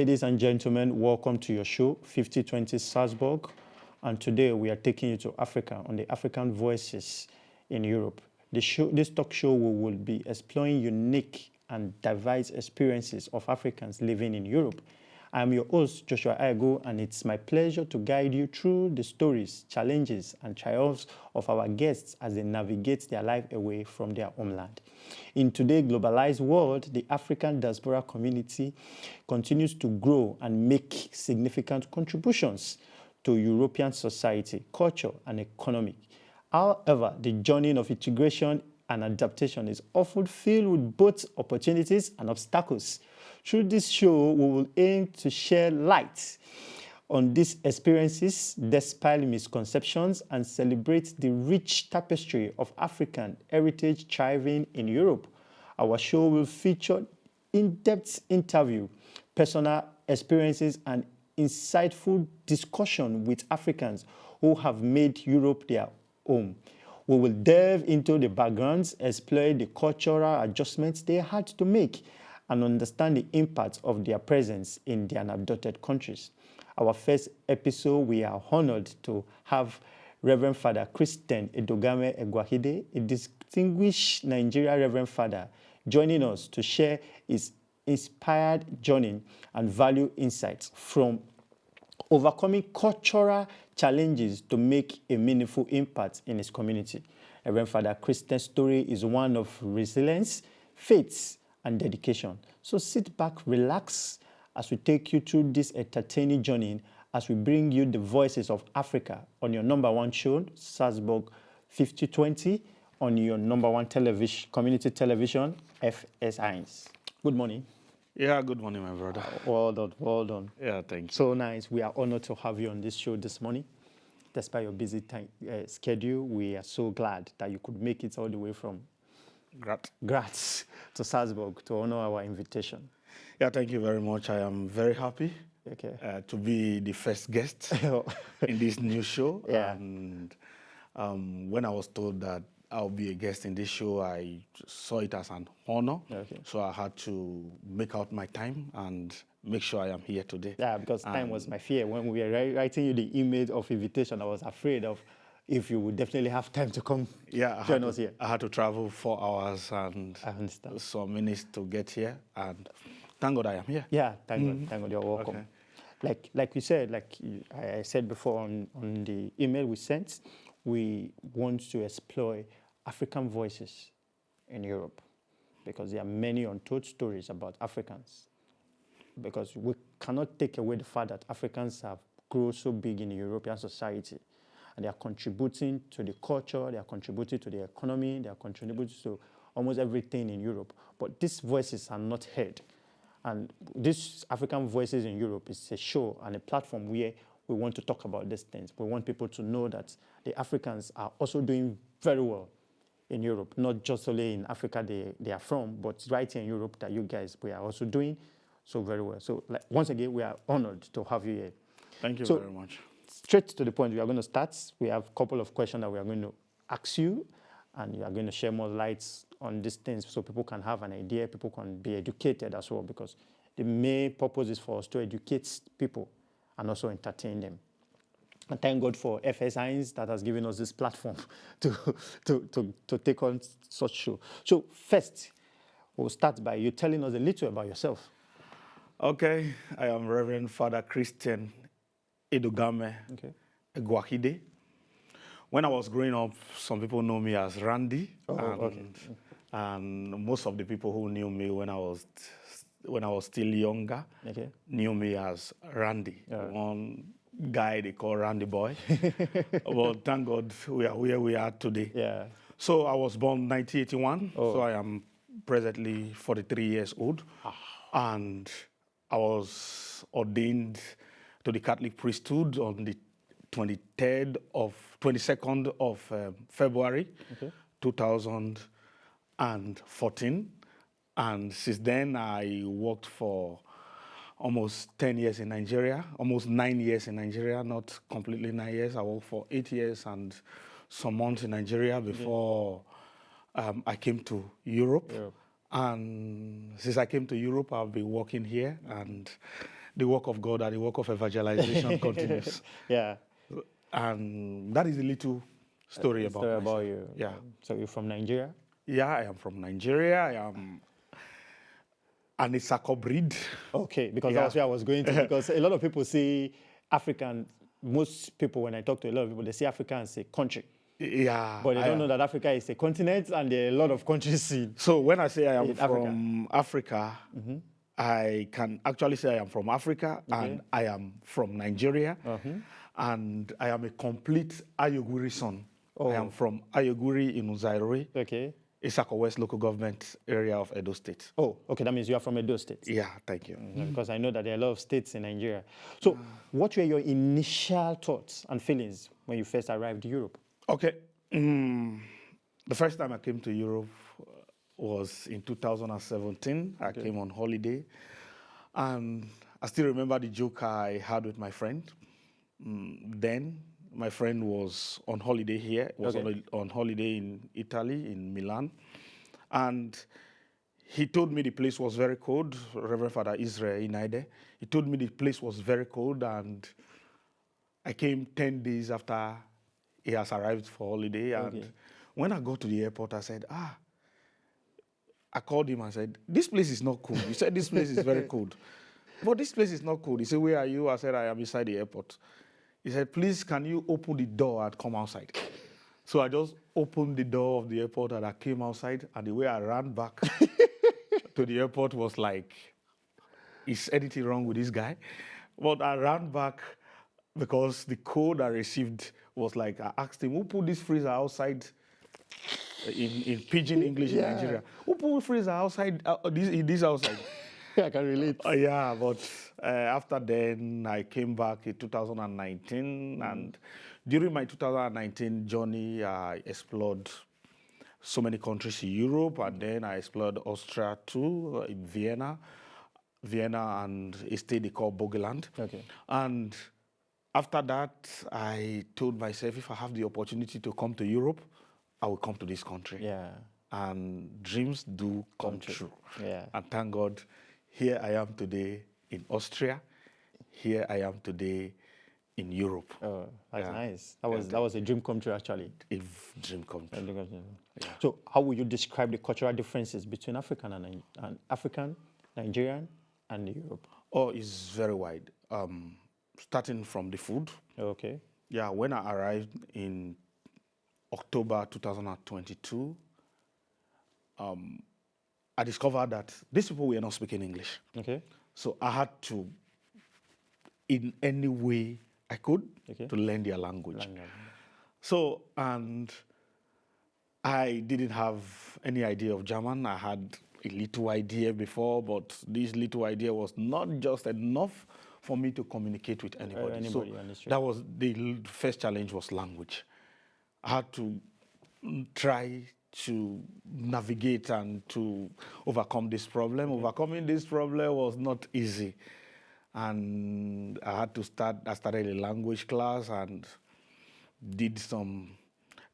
Ladies and gentlemen, welcome to your show, 5020 Salzburg. And today we are taking you to Africa on the African Voices in Europe. This talk show will be exploring unique and diverse experiences of Africans living in Europe. I am your host, Joshua Aighu, and it's my pleasure to guide you through the stories, challenges, and triumphs of our guests as they navigate their life away from their homeland. In today's globalized world, the African diaspora community continues to grow and make significant contributions to European society, culture, and economy. However, the journey of integration and adaptation is often filled with both opportunities and obstacles. Through this show, we will aim to share light on these experiences, dispel misconceptions, and celebrate the rich tapestry of African heritage thriving in Europe. Our show will feature in-depth interview, personal experiences, and insightful discussion with Africans who have made Europe their home. We will delve into the backgrounds, explore the cultural adjustments they had to make, and understand the impact of their presence in their adopted countries. Our first episode, we are honored to have Reverend Father Christian Edogamhe Egwakhide, a distinguished Nigerian Reverend Father, joining us to share his inspired journey and value insights from overcoming cultural challenges to make a meaningful impact in his community. Reverend Father Christian's story is one of resilience, faith, and dedication. So sit back, relax, as we take you through this entertaining journey as we bring you the voices of Africa on your number one show, Salzburg 5020, on your number one community television, FS1. Good morning. Yeah, good morning, my brother. Well done, well done. Yeah, thank you. So nice. We are honored to have you on this show this morning. Despite your busy schedule, we are so glad that you could make it all the way from Gast to Salzburg to honor our invitation. Yeah, thank you very much. I am very happy to be the first guest in this new show. Yeah. And when I was told that I'll be a guest in this show, I saw it as an honor. Okay. So I had to make out my time and make sure I am here today. Yeah, because time was my fear. When we were writing you the email of invitation, I was afraid of if you would definitely have time to come join us here. I had to travel 4 hours and some minutes to get here. And thank God I am here. Yeah, thank God you're welcome. Okay. Like you said, like I said before on the email we sent, we want to explore African voices in Europe because there are many untold stories about Africans. Because we cannot take away the fact that Africans have grown so big in the European society. And they are contributing to the culture, they are contributing to the economy, they are contributing to almost everything in Europe. But these voices are not heard. And this African Voices in Europe is a show and a platform where we want to talk about these things. We want people to know that the Africans are also doing very well in Europe, not just only in Africa they are from, but right here in Europe that you guys, we are also doing so very well. So once again, we are honored to have you here. Thank you very much. Straight to the point, we are going to start. We have a couple of questions that we are going to ask you, and you are going to share more lights on these things so people can have an idea, people can be educated as well, because the main purpose is for us to educate people and also entertain them. And thank God for FS1 that has given us this platform to take on such show. So first, we'll start by you telling us a little about yourself. Okay, I am Reverend Father Christian Edogamhe Egwakhide. When I was growing up, some people know me as Randy. And most of the people who knew me when I was still younger knew me as Randy. One guy they call Randy Boy. But thank God we are where we are today. Yeah. So I was born 1981. So I am presently 43 years old. And I was ordained to the Catholic priesthood on the 22nd of February 2014. And since then, I worked for almost 10 years in Nigeria, almost 9 years in Nigeria, not completely 9 years. I worked for 8 years and some months in Nigeria before I came to Europe. And since I came to Europe, I've been working here. And the work of God and the work of evangelization continues. Yeah. And that is a little story about you. Yeah. So you're from Nigeria? Yeah, I am from Nigeria. I am an Isako breed. Okay, because that was where I was going to. Because a lot of people see African, most people, when I talk to a lot of people, they see Africa as a country. Yeah. But they don't know that Africa is a continent and there are a lot of countries in. So when I say I am from Africa, I can actually say I am from Africa and I am from Nigeria. And I am a complete Aighu son. I am from Aighu in Uzairori. Okay. Isako West local government area of Edo State. Oh, okay. That means you are from Edo State. Yeah, thank you. Because I know that there are a lot of states in Nigeria. So what were your initial thoughts and feelings when you first arrived in Europe? Okay. The first time I came to Europe was in 2017. I came on holiday. And I still remember the joke I had with my friend. Then my friend was on holiday here, was on holiday in Italy, in Milan. And he told me the place was very cold, Reverend Father Israel Inaide. He told me the place was very cold, and I came 10 days after he has arrived for holiday. And when I got to the airport, I said, I called him and said, this place is not cold. You said this place is very cold. But this place is not cold. He said, where are you? I said, I am inside the airport. He said, please, can you open the door and come outside? So I just opened the door of the airport and I came outside. And the way I ran back to the airport was like, is anything wrong with this guy? But I ran back because the code I received was like, I asked him, who put this freezer outside in pidgin English in Nigeria? Who put freezer outside, this outside? I can relate. Yeah, but after then, I came back in 2019, and during my 2019 journey, I explored so many countries in Europe, and then I explored Austria too, in Vienna and a state they call Bogeland. Okay. And after that, I told myself, if I have the opportunity to come to Europe, I will come to this country. Yeah. And dreams do come true. Yeah. And thank God, here I am today in Austria. Here I am today in Europe. Oh, that's nice. That was a dream come true, actually. A dream come true. Yeah. So, how would you describe the cultural differences between African Nigerian, and Europe? Oh, it's very wide. Starting from the food. Okay. Yeah, when I arrived in October 2022, I discovered that these people were not speaking English. Okay. So I had to, in any way I could, to learn their language. So, and I didn't have any idea of German. I had a little idea before, but this little idea was not just enough for me to communicate with anybody. So that was the first challenge, was language. I had to try to navigate and to overcome this problem. Overcoming this problem was not easy. And I started a language class and did some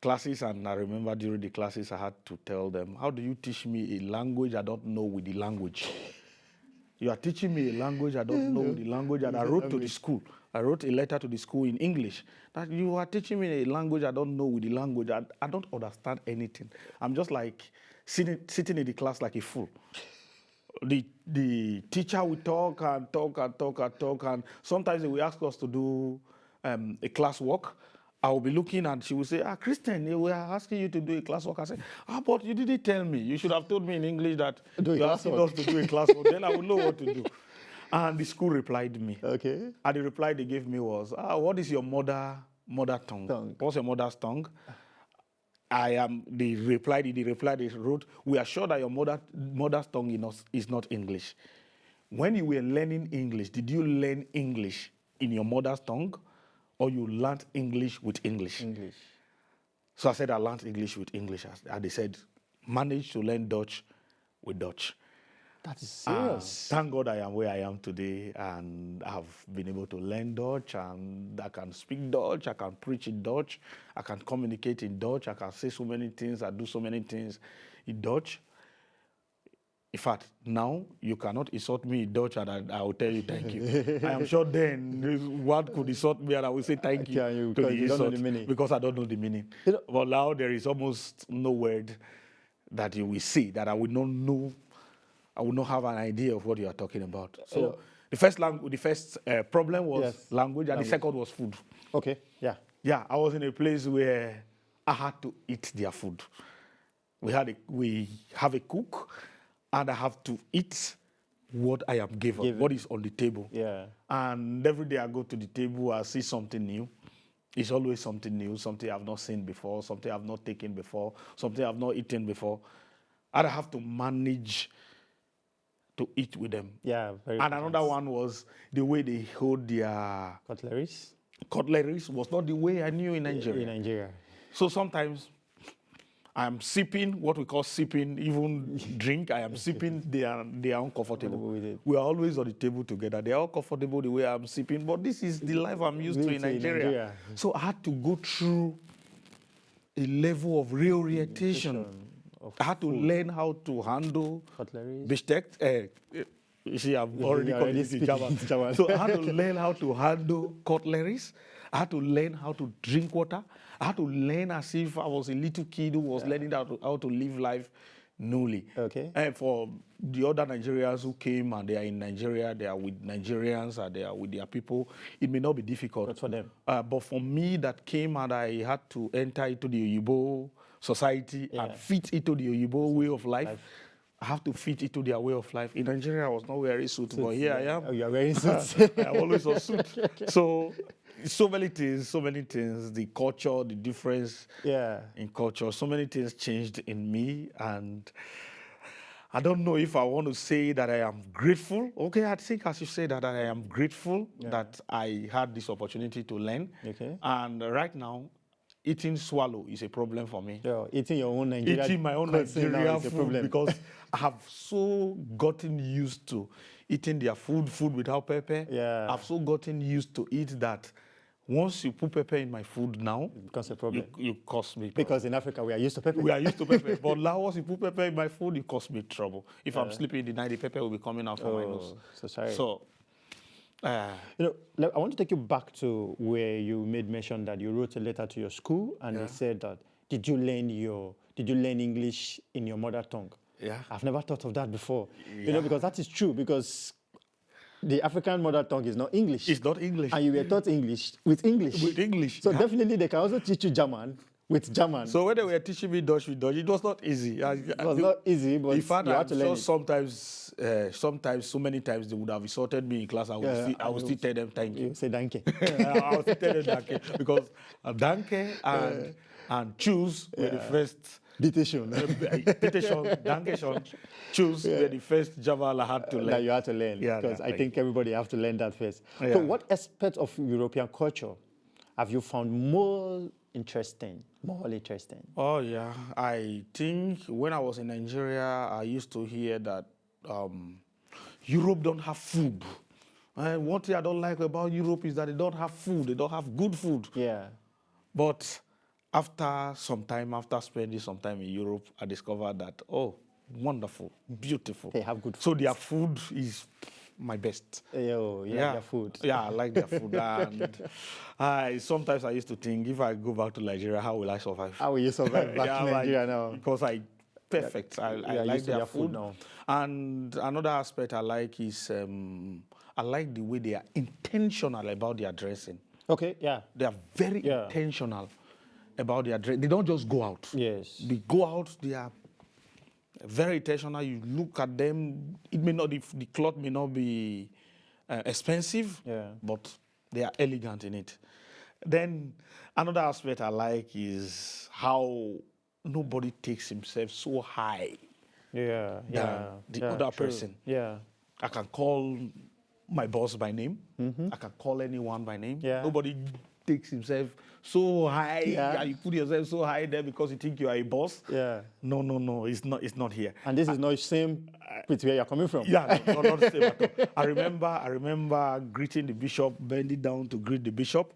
classes, and I remember during the classes I had to tell them, how do you teach me a language I don't know with the language? You are teaching me a language I don't know with the language, and I wrote to the school. I wrote a letter to the school in English that you are teaching me a language I don't know with the language. I don't understand anything. I'm just like sitting in the class like a fool. The teacher will talk and talk and talk and talk, and sometimes they will ask us to do a class work. I will be looking and she will say, Christian, we are asking you to do a class work. I say, but you didn't tell me. You should have told me in English that you're asking us to do a class work. Then I would know what to do. And the school replied me. Okay. And the reply they gave me was, what is your mother tongue? What's your mother's tongue? They replied they wrote, we are sure that your mother's tongue is not English. When you were learning English, did you learn English in your mother's tongue, or you learned English with English? English. So I said, I learned English with English. And they said, managed to learn Dutch with Dutch. That is serious. Thank God I am where I am today, and I have been able to learn Dutch, and I can speak Dutch, I can preach in Dutch, I can communicate in Dutch, I can say so many things, I do so many things in Dutch. In fact, now you cannot insult me in Dutch and I will tell you thank you. I am sure then one could insult me and I will say thank you to the you don't know the meaning. because I don't know the meaning. But now there is almost no word that you will see that I will not know. I will not have an idea of what you are talking about. So the first problem was language, and the second was food. Okay. Yeah. Yeah, I was in a place where I had to eat their food. We have a cook, and I have to eat what I am given, what is on the table. Yeah. And every day I go to the table, I see something new. It's always something new, something I've not seen before, something I've not taken before, something I've not eaten before. And I have to manage to eat with them. Yeah, very And another one was the way they hold their cutleries. Cutleries was not the way I knew in Nigeria. In Nigeria. So sometimes I am sipping what we call sipping, even drink. I am sipping. They are uncomfortable. We are always on the table together. They are all comfortable the way I'm sipping. But this is the life I'm used to in Nigeria. So I had to go through a level of reorientation. I had to learn how to handle bistec. You see, I'm already speaking German. So I had to learn how to handle cutleries. I had to learn how to drink water. I had to learn as if I was a little kid who was learning how to live life newly. Okay. And for the other Nigerians who came and they are in Nigeria, they are with Nigerians and they are with their people, it may not be difficult. But for them. But for me that came and I had to enter into the Oyibo society and fit into the Oyibo way of life. I have to fit into their way of life. In Nigeria, I was not wearing suit, but here I am. Oh, you are wearing suits. I am always on suit. So many things, the culture, the difference in culture, so many things changed in me. And I don't know if I want to say that I am grateful. Okay, I think I should say that I am grateful that I had this opportunity to learn. Okay. And right now, eating swallow is a problem for me. Yeah, eating your own Nigerian Eating my own Nigerian food because I have so gotten used to eating their food without pepper. Yeah. I've so gotten used to it that once you put pepper in my food now, it becomes a problem. You cost me trouble. Because in Africa, we are used to pepper. We are used to pepper. But now once you put pepper in my food, it costs me trouble. If I'm sleeping in the night, the pepper will be coming out from my nose. So sorry. So, I want to take you back to where you made mention that you wrote a letter to your school and they said that, did you learn English in your mother tongue? Yeah. I've never thought of that before. Because that is true, because the African mother tongue is not English. It's not English. And you were taught English with English. With English. So definitely they can also teach you German with German. So when they were teaching me Dutch with Dutch, it was not easy. It was not easy, but in fact, you had to learn it. Sometimes, so many times they would have insulted me in class. I would still tell them thank you. You say danke. I would still tell them danke because danke and choose were the first. Dictation. Dankeschön, choose were the first Java I had to learn. That you had to learn, because I think everybody have to learn that first. So what aspect of European culture have you found more interesting? Oh, yeah. I think when I was in Nigeria, I used to hear that Europe don't have food. And one thing I don't like about Europe is that they don't have food. They don't have good food. Yeah. But after spending some time in Europe, I discovered that, wonderful, beautiful. They have good food. So their food is my best. Their food. Yeah, I like their food. And sometimes I used to think, if I go back to Nigeria, how will I survive? How will you survive back to Nigeria now? Because I like their food now. And another aspect I like is I like the way they are intentional about their dressing. Okay, yeah. They are very intentional about their dress. They don't just go out. Yes. They go out, they are very intentional. You look at them, it may not, the cloth may not be expensive, but they are elegant in it. Then another aspect I like is how nobody takes himself so high than the other person. Yeah. I can call my boss by name. I can call anyone by name. Yeah. Nobody takes himself so high. Yeah. You put yourself so high there because you think you are a boss. Yeah. No, it's not here. And this is not the same with where you're coming from. Yeah, not the same at all. I remember greeting the bishop, bending down to greet the bishop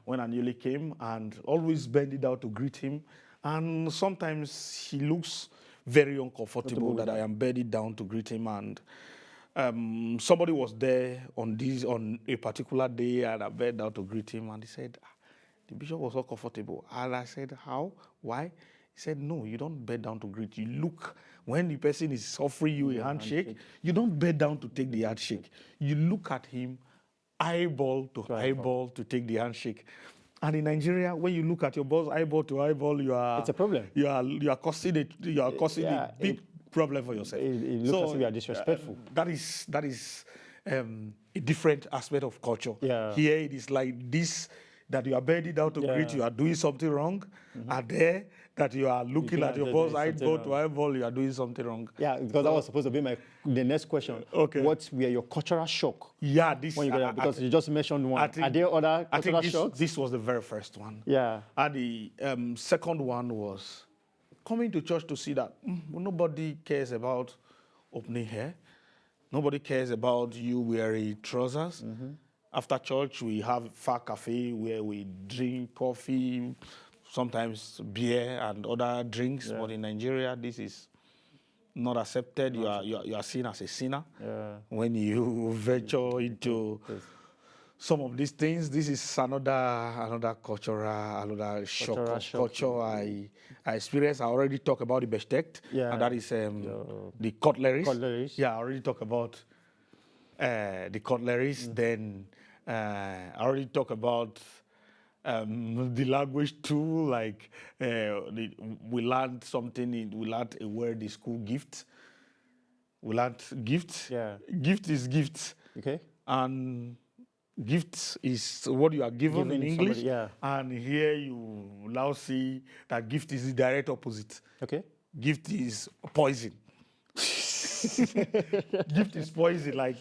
when I newly came, and always bending down to greet him. And sometimes he looks very uncomfortable that I am bedded down to greet him. And somebody was there on a particular day, and I bed down to greet him, and he said, the bishop was not comfortable. And I said, how? Why? He said, no, you don't bed down to greet. You look, when the person is offering you a handshake, you don't bed down to take the handshake. You look at him eyeball to eyeball to take the handshake. And in Nigeria, when you look at your boss eyeball to eyeball, it's a problem. You are causing a big problem for yourself. It looks as if you are disrespectful. That is a different aspect of culture. Yeah. Here it is like this, that you are bending down to greet, you are doing something wrong. And there, that you are looking at your boss eyeball to eyeball, you are doing something wrong. Yeah, because that was supposed to be the next question. Okay. What were your cultural shock? Yeah, this when you got because you just mentioned one. Are there other cultural shocks? This was the very first one. Yeah. And the second one was coming to church to see that nobody cares about opening hair. Nobody cares about you wearing trousers. After church, we have Far Cafe where we drink coffee, sometimes beer and other drinks. But in Nigeria, this is not accepted. You are seen as a sinner when you venture into some of these things. This is another cultural shock. Culture I experienced. I already talked about the bestek, and that is the cutleries. Yeah, I already talked about the cutleries. Then I already talked about the language too. Like we learned something. We learned a word in school, gift. We learned gift. Yeah. Gift is gift. Okay. And gift is what you are given in English. Somebody, and here you now see that gift is the direct opposite. Okay. Gift is poison. Gift is poison. Like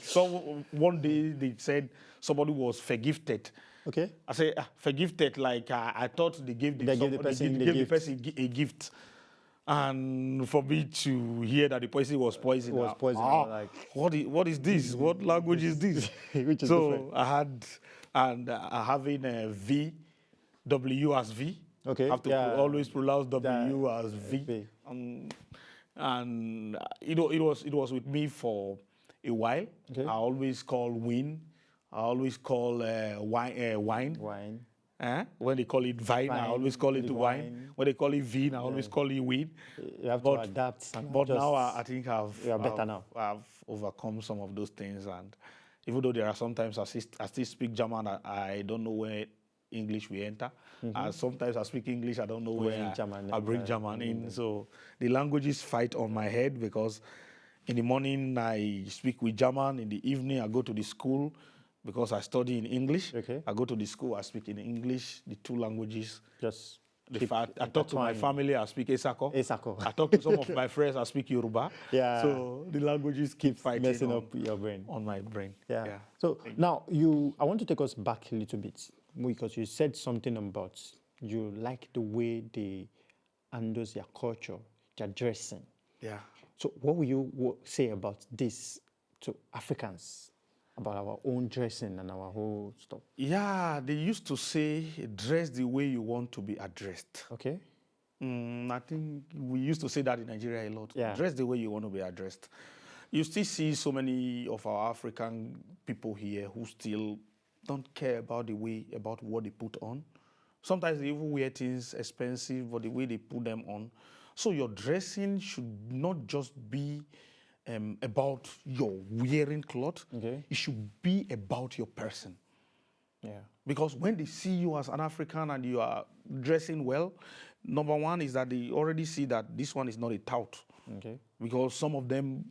one day they said somebody was forgifted. Okay. I say forgifted. Like I thought they gave the person a gift. And for me to hear that the poison was poison, like, what is this? What language is this? Which is so different. I had, and having a V, W as V. Okay. I have to always pronounce W as V. And it was with me for a while. Okay. I always call wine. I always call wine. Wine. When they call it vine, I always call it wine. When they call it vin, I always call it weed. You have to adapt. But now I think I've overcome some of those things. And even though there are sometimes I still speak German, I don't know where English will enter. Sometimes I speak English, I don't know where I bring German in. So the languages fight on my head, because in the morning I speak with German, in the evening I go to the school. Because I study in English, I go to the school, I speak in English, the two languages. Just I talk to my family, I speak Esako. I talk to some of my friends, I speak Yoruba. Yeah. So the languages keep fighting messing up your brain. On my brain. Yeah. So now I want to take us back a little bit, because you said something about you like the way they handle their culture, their dressing. Yeah. So what will you say about this to Africans? About our own dressing and our whole stuff. Yeah, they used to say, dress the way you want to be addressed. Okay. I think we used to say that in Nigeria a lot. Yeah. Dress the way you want to be addressed. You still see so many of our African people here who still don't care about what they put on. Sometimes they even wear things expensive, but the way they put them on. So your dressing should not just be about your wearing clothes. Okay. It should be about your person. Yeah. Because when they see you as an African and you are dressing well, number one is that they already see that this one is not a tout. Okay. Because some of them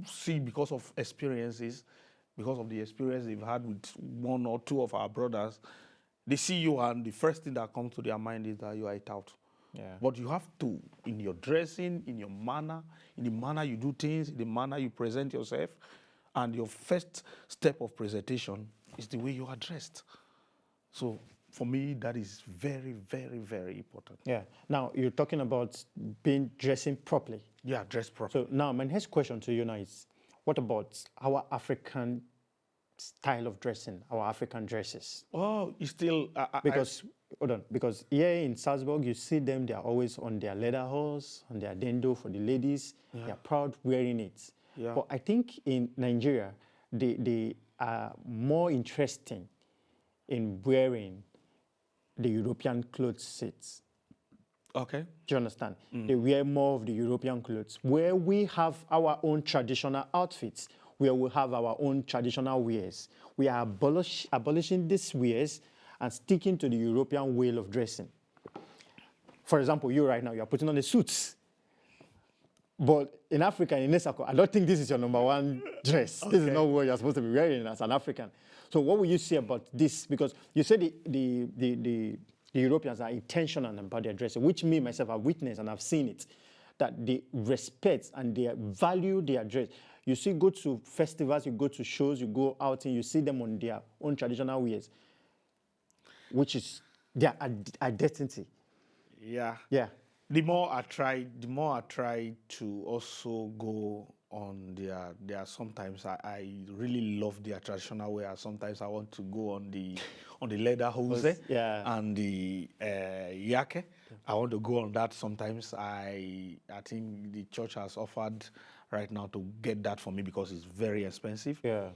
see, because of experiences, because of the experience they've had with one or two of our brothers, they see you and the first thing that comes to their mind is that you are a tout. Yeah. But you have to, in your dressing, in your manner, in the manner you do things, in the manner you present yourself, and your first step of presentation is the way you are dressed. So for me, that is very, very, very important. Yeah. Now, you're talking about dressing properly. Yeah, dress properly. So now my next question to you now is, what about our African style of dressing, our African dresses. Oh, you still... Hold on, because here in Salzburg, you see them, they are always on their leather horse, on their dendo for the ladies. Yeah. They are proud wearing it. Yeah. But I think in Nigeria, they are more interesting in wearing the European clothes sets. Okay. Do you understand? They wear more of the European clothes, where we have our own traditional outfits, where we have our own traditional wears. We are abolishing these wears and sticking to the European way of dressing. For example, you right now, you are putting on the suits. But in Africa, in Nesako, I don't think this is your number one dress. Okay. This is not what you're supposed to be wearing as an African. So what will you say about this? Because you said the Europeans are intentional about their dressing, which me, myself, I've witnessed and I've seen it, that they respect and they value their dress. You see, go to festivals, you go to shows, you go out and you see them on their own traditional wears, which is their identity. Yeah. Yeah. The more I try to also go on their sometimes I really love their traditional wear. Sometimes I want to go on the leather hose and the yake. Yeah. I want to go on that sometimes. I think the church has offered right now to get that for me because it's very expensive. Yeah.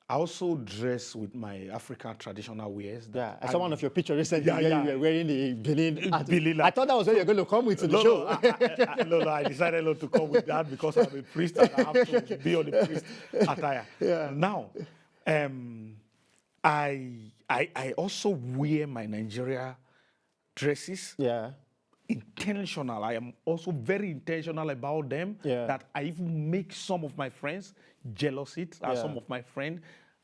I also dress with my African traditional wears. Yeah, I saw one of your pictures recently where you were wearing the Benin. I thought that was where you're going to come with to the show. I decided not to come with that because I'm a priest and I have to be on the priest attire. Yeah. Now, I also wear my Nigeria dresses. Yeah. Intentional. I am also very intentional about them. Yeah. That I even make some of my friends jealous. Some of my friends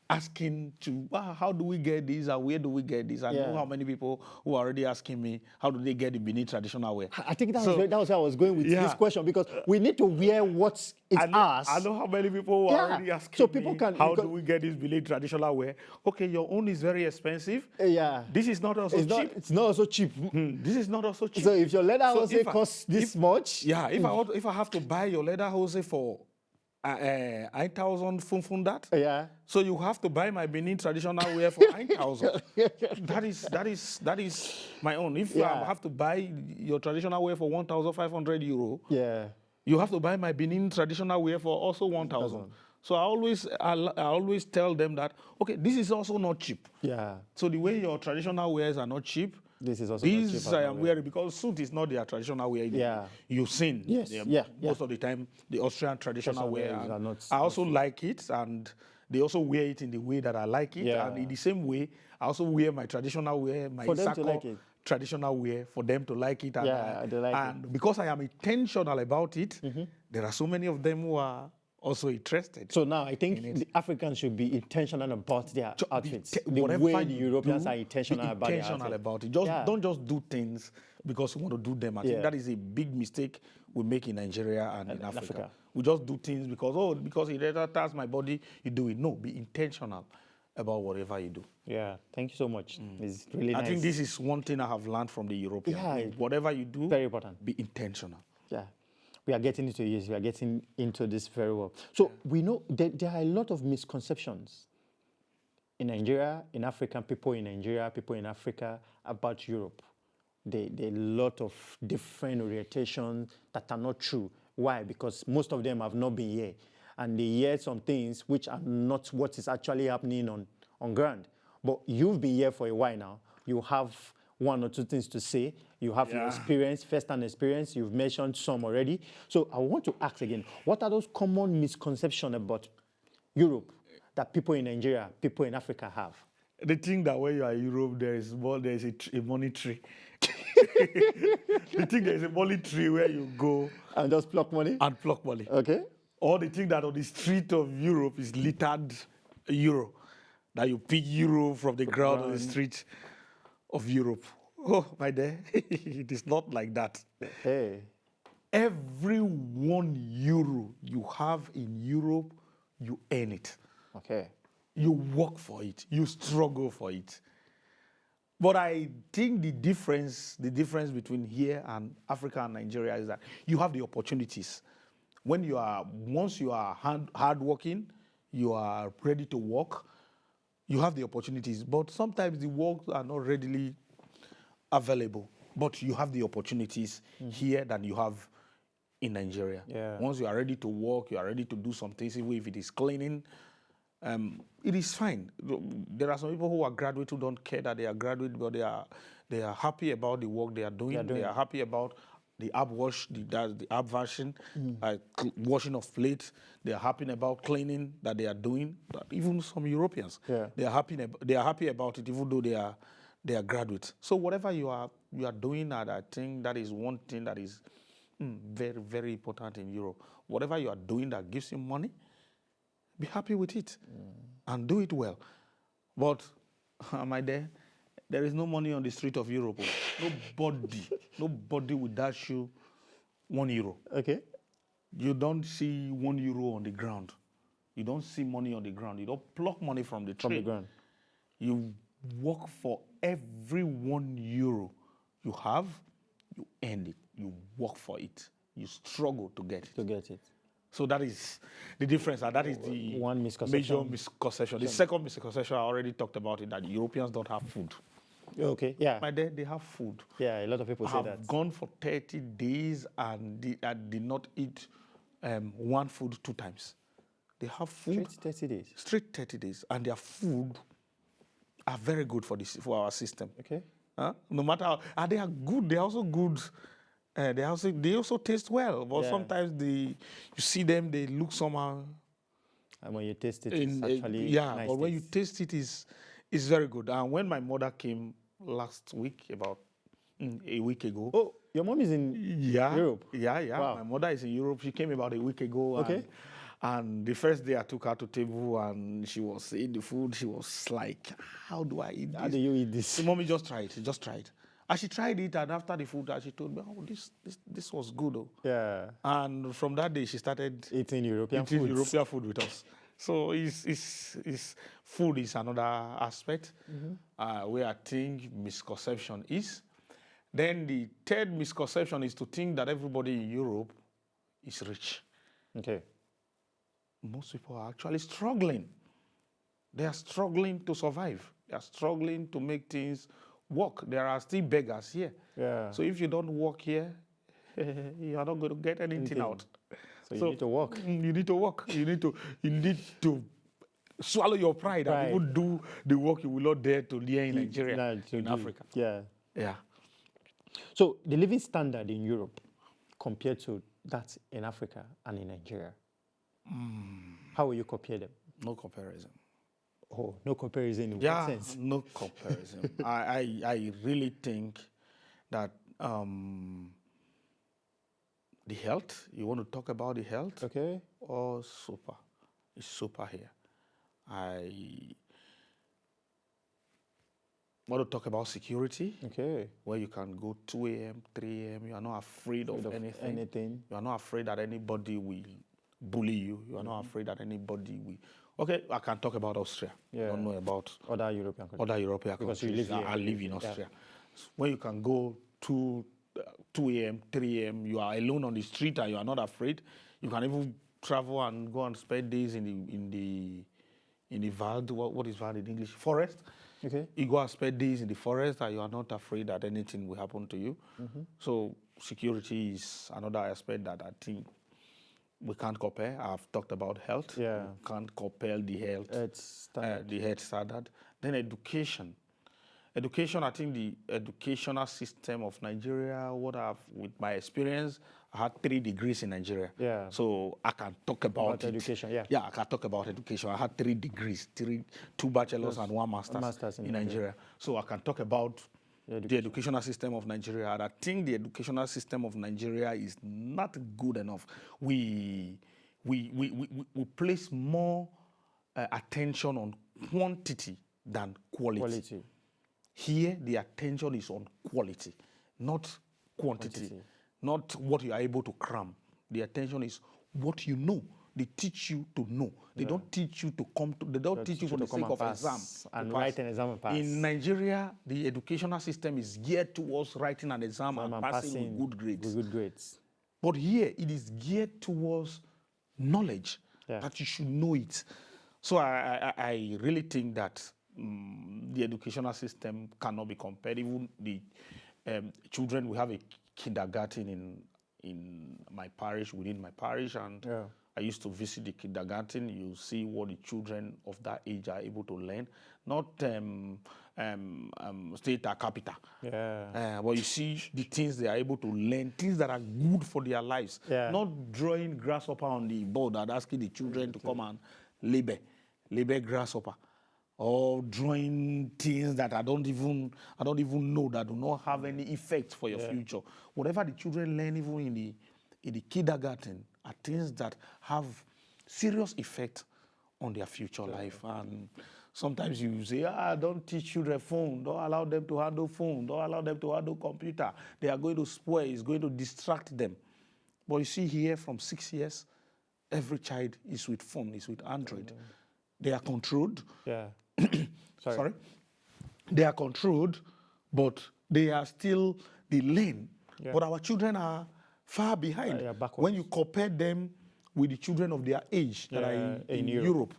asking to, how do we get this and where do we get this? I know how many people who are already asking me, how do they get the Benin traditional wear? I think that was how I was going with this question, because we need to wear what's ours. I know how many people who are already asking me, how do we get this Benin traditional wear? Okay, your own is very expensive. Yeah. This is not also cheap. It's not also cheap. This is not also cheap. So if your leather hose costs this much. Yeah, if I have to buy your leather hose for 1,000 funfundat. Yeah. So you have to buy my Benin traditional wear for 9,000. That is my own. If I have to buy your traditional wear for 1,500 euro, you have to buy my Benin traditional wear for also 1,000. So I always tell them that, okay, this is also not cheap. Yeah. So the way your traditional wears are not cheap, this is also these I am wearing, because suit is not their traditional wear. Yeah. You've seen. Yes. Most of the time, the Austrian traditional wear. Are not, I also like it, and they also wear it in the way that I like it. Yeah. And in the same way, I also wear my traditional wear, my traditional wear, for them to like it. And, they like it. Because I am intentional about it, there are so many of them who are also interested. So now I think the Africans should be intentional about their outfits. The way the Europeans are intentional about it. Don't just do things because you want to do them. I think that is a big mistake we make in Nigeria and in Africa. We just do things because it attacks my body, you do it. No, be intentional about whatever you do. Yeah, thank you so much. It's really nice. I think this is one thing I have learned from the Europeans. Yeah, whatever you do, very important. Be intentional. Yeah. We are getting into this. We are getting into this very well. So we know that there are a lot of misconceptions in Nigeria, in African people in Nigeria, people in Africa about Europe. There are a lot of different orientations that are not true. Why? Because most of them have not been here. And they hear some things which are not what is actually happening on ground. But you've been here for a while now. You have one or two things to say. You have your experience, first-hand experience. You've mentioned some already. So I want to ask again, what are those common misconceptions about Europe that people in Nigeria, people in Africa have? They think that when you are in Europe, there is a money tree. They think there is a money tree where you go and just pluck money? And pluck money. Okay. Or they think that on the street of Europe is littered euro, that you pick euro from the ground on the street of Europe. Oh, my dear, it is not like that. Hey. Every €1 you have in Europe, you earn it. Okay. You work for it. You struggle for it. But I think the difference between here and Africa and Nigeria is that you have the opportunities. Once you are hardworking, you are ready to work, you have the opportunities, but sometimes the works are not readily available. But you have the opportunities here than you have in Nigeria. Yeah. Once you are ready to work, you are ready to do some things, even if it is cleaning, it is fine. There are some people who are graduate who don't care that they are graduate, but they are happy about the work they are doing. They are happy about the ab wash, the ab version, washing of plates. They are happy about cleaning that they are doing. Even some Europeans, they are happy about it, even though they are graduates. So whatever you are doing, and I think that is one thing that is very, very important in Europe. Whatever you are doing that gives you money, be happy with it and do it well. But, my dear, there is no money on the street of Europe. Nobody will dash you €1. Okay. You don't see €1 on the ground. You don't see money on the ground. You don't pluck money from the tree. From the ground. You work for every €1 you have, you earn it. You work for it. You struggle to get it. So that is the difference, and that is the one misconception. Major misconception. The second misconception, I already talked about it, that Europeans don't have food. Okay, yeah. But they have food. Yeah, a lot of people say that. I've gone for 30 days and did not eat one food 2 times. They have food. Straight 30 days? Straight 30 days. And their food are very good for our system. Okay. No matter how, and they are good. They are also good. They also taste well, but sometimes you see them, they look somehow. And when you taste it, it's actually nice. But when you taste it, it's very good. And when my mother came last week, about a week ago. Oh, your mom is in Europe? Yeah. Wow. My mother is in Europe. She came about a week ago. Okay. And the first day I took her to table and she was eating the food, she was like, how do I eat this? How do you eat this? Mommy, just try it. Just try it. And she tried it, and after the food, she told me, "Oh, this was good." Oh. Yeah. And from that day, she started eating European food with us. So food is another aspect where I think misconception is. Then the third misconception is to think that everybody in Europe is rich. Okay. Most people are actually struggling. They are struggling to survive. They are struggling to make things work. There are still beggars here. Yeah. So if you don't work here, you are not going to get anything out. So you need to work. You need to work. You need to swallow your pride and even do the work you will not dare to do in Nigeria, in Africa. Yeah. So the living standard in Europe compared to that in Africa and in Nigeria, how will you compare them? No comparison. Oh, no comparison in what sense? No comparison. I really think that the health, you want to talk about the health? Okay. Oh, super. It's super here. I want to talk about security. Okay. Where you can go 2 a.m., 3 a.m. You are not afraid of anything. You are not afraid that anybody will bully you. You are not afraid that anybody will. Okay, I can talk about Austria. I don't know about other European countries. Because you live here. I live in Austria. So when you can go 2 a.m., 3 a.m., you are alone on the street and you are not afraid. You can even travel and go and spend days in the Wald. What is Wald in English? Forest. Okay. You go and spend days in the forest and you are not afraid that anything will happen to you. So security is another aspect that I think we can't compare. I've talked about health. Yeah. We can't compare the health standard. Then education. Education, I think the educational system of Nigeria, with my experience, I had 3 degrees in Nigeria. Yeah. So I can talk about education, Yeah, I can talk about education. I had 3 degrees, 2 bachelors and 1 master's in Nigeria. So I can talk about the educational system of Nigeria. And I think the educational system of Nigeria is not good enough. We place more attention on quantity than quality. Here, the attention is on quality, not quantity, not what you are able to cram. The attention is what you know. They teach you to know. They don't teach you to come to. They don't teach you for the sake of exam and write an exam and pass. In Nigeria, the educational system is geared towards writing an exam and passing with good grades. But here, it is geared towards knowledge that you should know it. So I really think that the educational system cannot be compared. Even the children, we have a kindergarten in my parish, within my parish, and I used to visit the kindergarten. You see what the children of that age are able to learn, not state a capita. But you see the things they are able to learn, things that are good for their lives. Not drawing grasshopper on the board and asking the children to come and labor grasshopper, or drawing things that I don't even know, that do not have any effect for your future. Whatever the children learn, even in the kindergarten, are things that have serious effect on their future life. And sometimes you say, don't teach children phone, don't allow them to handle phone, don't allow them to handle computer. They are going to spoil, it's going to distract them. But you see here, from 6 years, every child is with phone, is with Android. They are controlled. Sorry. They are controlled, but they are still, they learn. But our children are far behind when you compare them with the children of their age that are in Europe.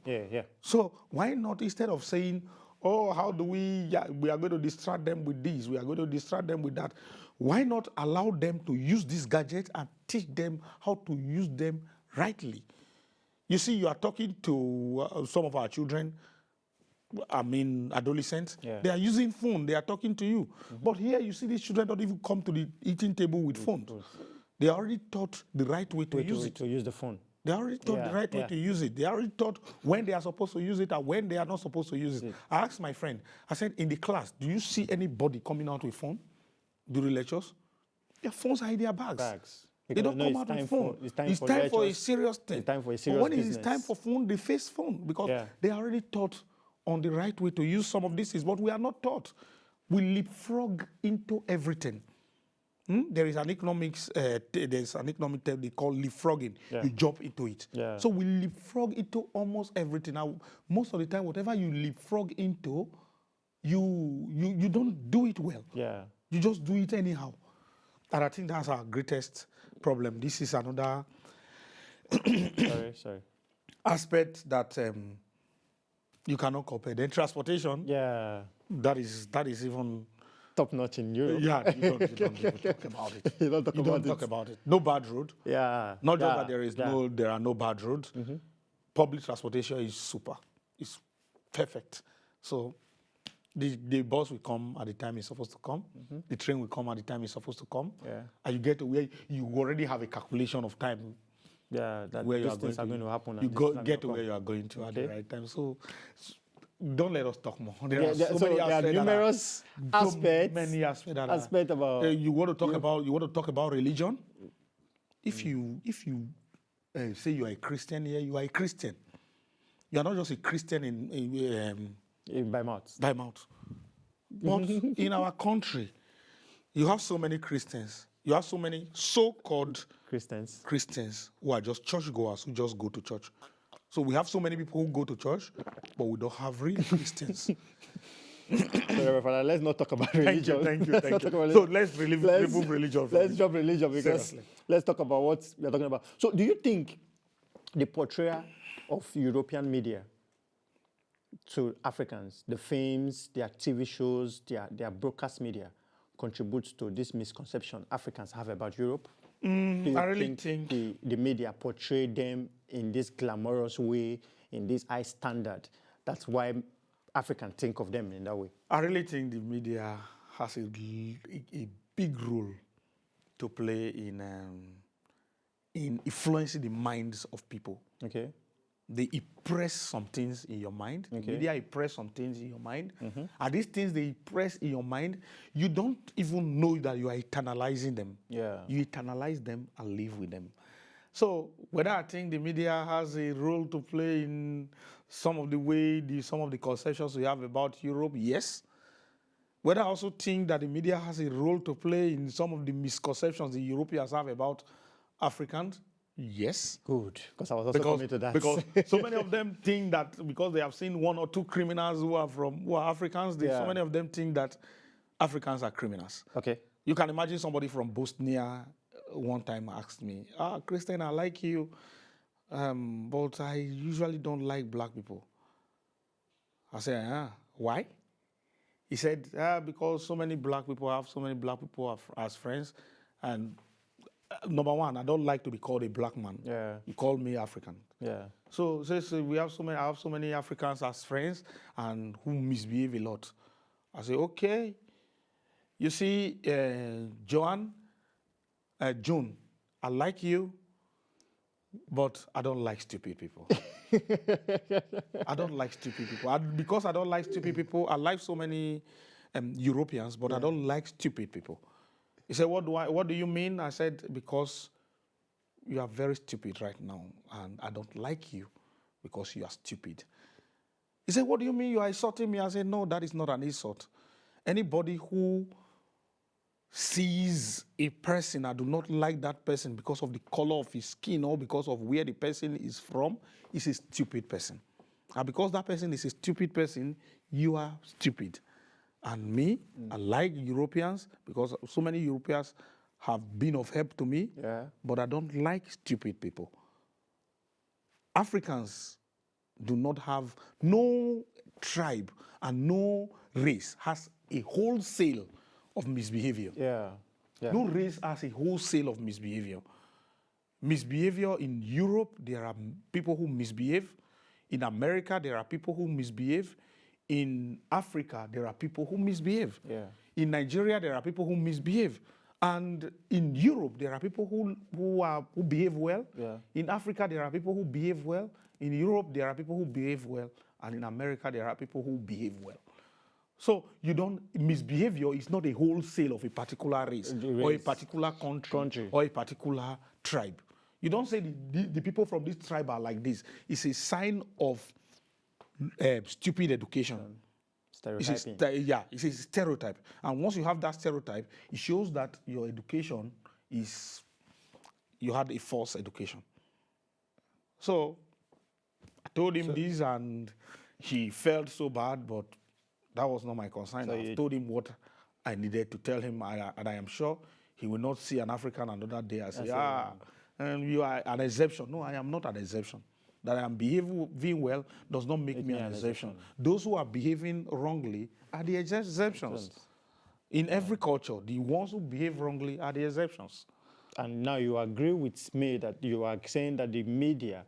So why not, instead of saying, how do we are going to distract them with this, we are going to distract them with that, why not allow them to use this gadget and teach them how to use them rightly? You see, you are talking to some of our children, adolescents, they are using phone, they are talking to you. But here you see these children don't even come to the eating table with phones. They are already taught the right way to use it. To use the phone. They are already taught the right way to use it. They are already taught when they are supposed to use it and when they are not supposed to use it. I asked my friend, I said, in the class, do you see anybody coming out with phone during lectures? Their phones are in their bags. They don't come out with phone. It's time for a serious thing. It's time for a serious But when business. it's time for phone, they face phone, because they are already taught on the right way to use some of these things. But we are not taught. We leapfrog into everything. There is an economics, there's an economic term they call leapfrogging. You jump into it. So we leapfrog into almost everything. Now, most of the time, whatever you leapfrog into, you don't do it well. You just do it anyhow. And I think that's our greatest problem. This is another aspect that you cannot compare. Then transportation, that is even top notch in Europe. You don't even talk about it. You don't talk about it. No bad road. Not just that there are no bad roads. Public transportation is super. It's perfect. So the bus will come at the time it's supposed to come. The train will come at the time it's supposed to come. And you get to where you already have a calculation of time. That where these things are going to happen. You get to where you are going to at the right time. So don't let us talk more. There are numerous aspects. Many aspects about. You want to talk about. You want to talk about religion. If you say you are a Christian here, you are a Christian. You are not just a Christian by mouth. By mouth. But in our country, you have so many Christians. You have so many so-called Christians who are just churchgoers, who just go to church. So we have so many people who go to church, but we don't have real Christians. So, let's not talk about religion. Thank you. So let's remove religion. Let's drop religion, because let's talk about what we're talking about. So do you think the portrayal of European media to Africans, the films, their TV shows, their broadcast media, contributes to this misconception Africans have about Europe? I really think the media portray them in this glamorous way, in this high standard. That's why Africans think of them in that way. I really think the media has a big role to play in influencing the minds of people. They impress some things in your mind. The media impress some things in your mind. And these things they impress in your mind, you don't even know that you are internalizing them. You internalize them and live with them. So whether I think the media has a role to play in some of the conceptions we have about Europe, yes. Whether I also think that the media has a role to play in some of the misconceptions the Europeans have about Africans, yes. Good, because I was also coming to that. Because so many of them think that because they have seen one or two criminals who are Africans, so many of them think that Africans are criminals. You can imagine somebody from Bosnia one time asked me, Christian, I like you, but I usually don't like black people. I said, why? He said, because so many black people as friends. And number one, I don't like to be called a black man. Yeah. You call me African. Yeah. So I have so many Africans as friends and who misbehave a lot. I say, okay. You see, June, I like you, but I don't like stupid people. I don't like stupid people. Because I don't like stupid people, I like so many Europeans, but I don't like stupid people. He said, what do you mean? I said, because you are very stupid right now, and I don't like you because you are stupid. He said, what do you mean you are insulting me? I said, no, that is not an insult. Anybody who sees a person, I do not like that person because of the color of his skin or because of where the person is from, is a stupid person. And because that person is a stupid person, you are stupid. And me, I like Europeans because so many Europeans have been of help to me, but I don't like stupid people. Africans do not have, no tribe and no race has a wholesale of misbehavior. No race has a wholesale of misbehavior. Misbehavior in Europe, there are people who misbehave. In America, there are people who misbehave. In Africa, there are people who misbehave. In Nigeria, there are people who misbehave. And in Europe, there are people who behave well. In Africa, there are people who behave well. In Europe, there are people who behave well. And in America, there are people who behave well. So misbehavior is not a wholesale of a particular race or a particular country or a particular tribe. You don't say the people from this tribe are like this. It's a sign of stupid education. Stereotyping. It's a stereotype. And once you have that stereotype, it shows that your education you had a false education. So I told him this and he felt so bad, but that was not my concern. So I told him what I needed to tell him, and I am sure he will not see an African another day and say, and you are an exception. No, I am not an exception. That I am behaving well does not make me an exception. Those who are behaving wrongly are the exceptions. In every culture, the ones who behave wrongly are the exceptions. And now you agree with me that you are saying that the media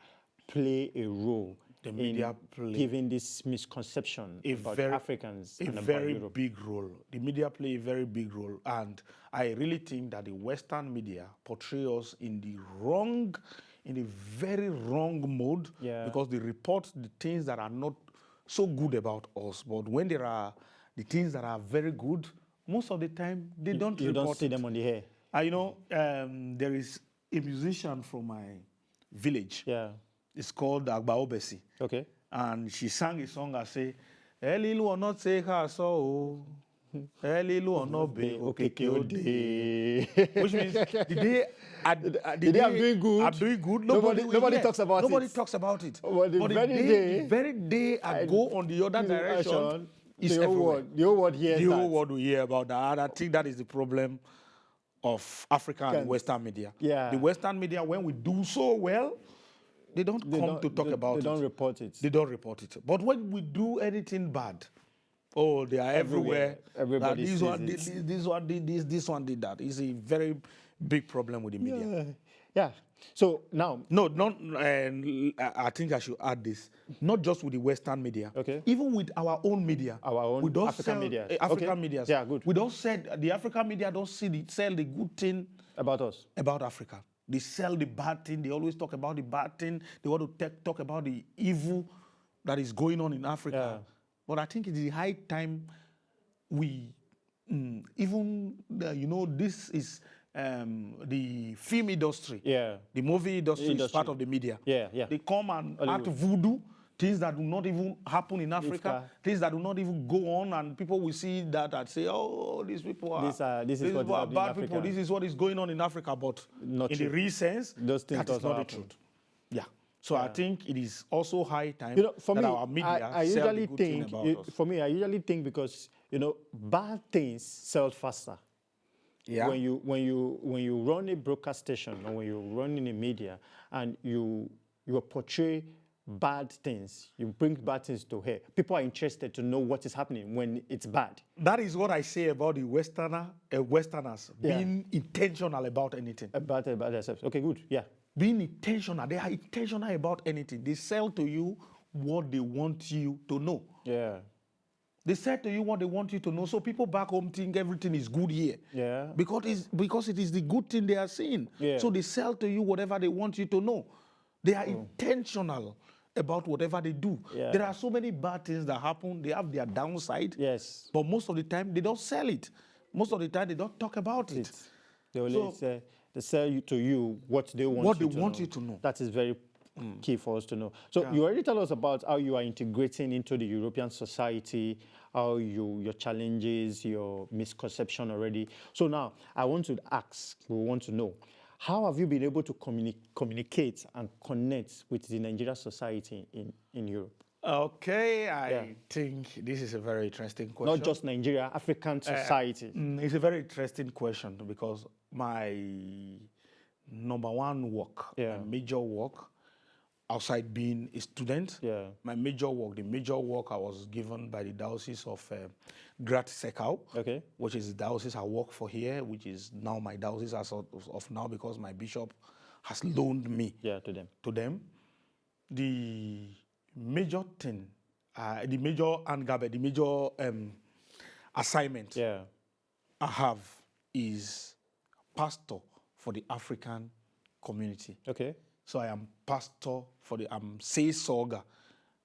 play a role in giving this misconception about Africans and about Europe. A very big role. The media play a very big role. And I really think that the Western media portray us in a very wrong mode, because they report the things that are not so good about us. But when there are the things that are very good, most of the time they don't report it. You don't see them on the air. There is a musician from my village. It's called Aighu. Okay. And she sang a song I say, Elilu or not say her so. Elilu or not be okay. Which means the day I'm doing good. I'm doing good. Nobody talks about it. Nobody talks about it. But the very day I go on the other direction, it's the whole world hears the whole world will hear about that. And I think that is the problem of African and Western media. The Western media, when we do so well, they don't come to talk about it. They don't report it. They don't report it. But when we do anything bad, they are everywhere. Everybody this one did this, this one did that. It's a very big problem with the media. So now... I think I should add this. Not just with the Western media. Even with our own media. Our own African media. African media. Yeah, good. We don't sell... The African media don't sell the good thing... About us. About Africa. They sell the bad thing. They always talk about the bad thing. They want to talk about the evil that is going on in Africa. But I think it's the high time we this is the film industry. The movie industry is part of the media. They come and act voodoo, things that do not even happen in Africa, things that do not even go on, and people will see that and say, oh, these people are bad people. This is what is going on in Africa. But in the real sense, that is not the truth. So I think it is also high time that our media sell the good thing about us. For me, I usually think because bad things sell faster. When you run a broadcast station or when you run in the media and you portray bad things. You bring bad things to her. People are interested to know what is happening when it's bad. That is what I say about the Westerners being intentional about anything. About themselves. Okay, good. Yeah. Being intentional. They are intentional about anything. They sell to you what they want you to know. Yeah. They sell to you what they want you to know. So people back home think everything is good here. Yeah. Because it is the good thing they are seeing. Yeah. So they sell to you whatever they want you to know. They are intentional about whatever they do. Yeah. There are so many bad things that happen. They have their downside. Yes. But most of the time, they don't sell it. Most of the time, they don't talk about it. They only say, they sell to you what they want you to know. That is very key for us to know. So you already tell us about how you are integrating into the European society, how your challenges, your misconception already. So now I want to ask, we want to know, how have you been able to communicate and connect with the Nigerian society in Europe? Okay, I think this is a very interesting question. Not just Nigeria, African society. It's a very interesting question because my number one work, my major work, outside being a student, my major work, the major work I was given by the Diocese of Gast, which is the diocese I work for here, which is now my diocese as of now because my bishop has loaned me to them. The major thing, the major assignment I have is pastor for the African community. Okay. So I am pastor for I'm Seesorger.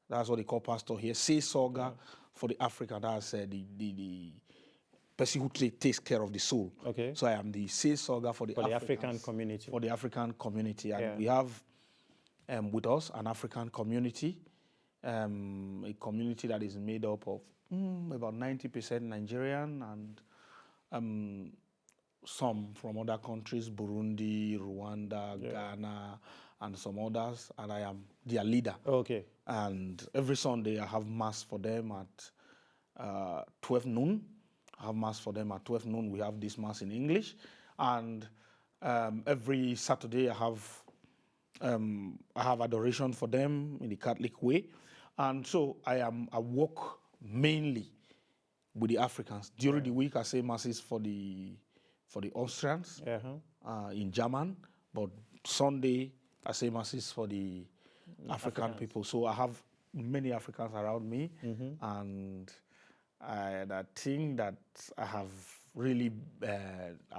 That's what they call pastor here. Seesorger for the African. That's the person who takes care of the soul. Okay. So I am the Seesorger for the African community. For the African community. And we have with us an African community, a community that is made up of about 90% Nigerian and some from other countries, Burundi, Rwanda, Ghana, and some others, and I am their leader. Okay. And every Sunday I have mass for them at 12 noon. I have mass for them at 12 noon. We have this mass in English. And every Saturday I have adoration for them in the Catholic way. And so I work mainly with the Africans. During the week I say masses for the Austrians in German, but Sunday I say masses for the African people. So I have many Africans around me, and I think that I have really,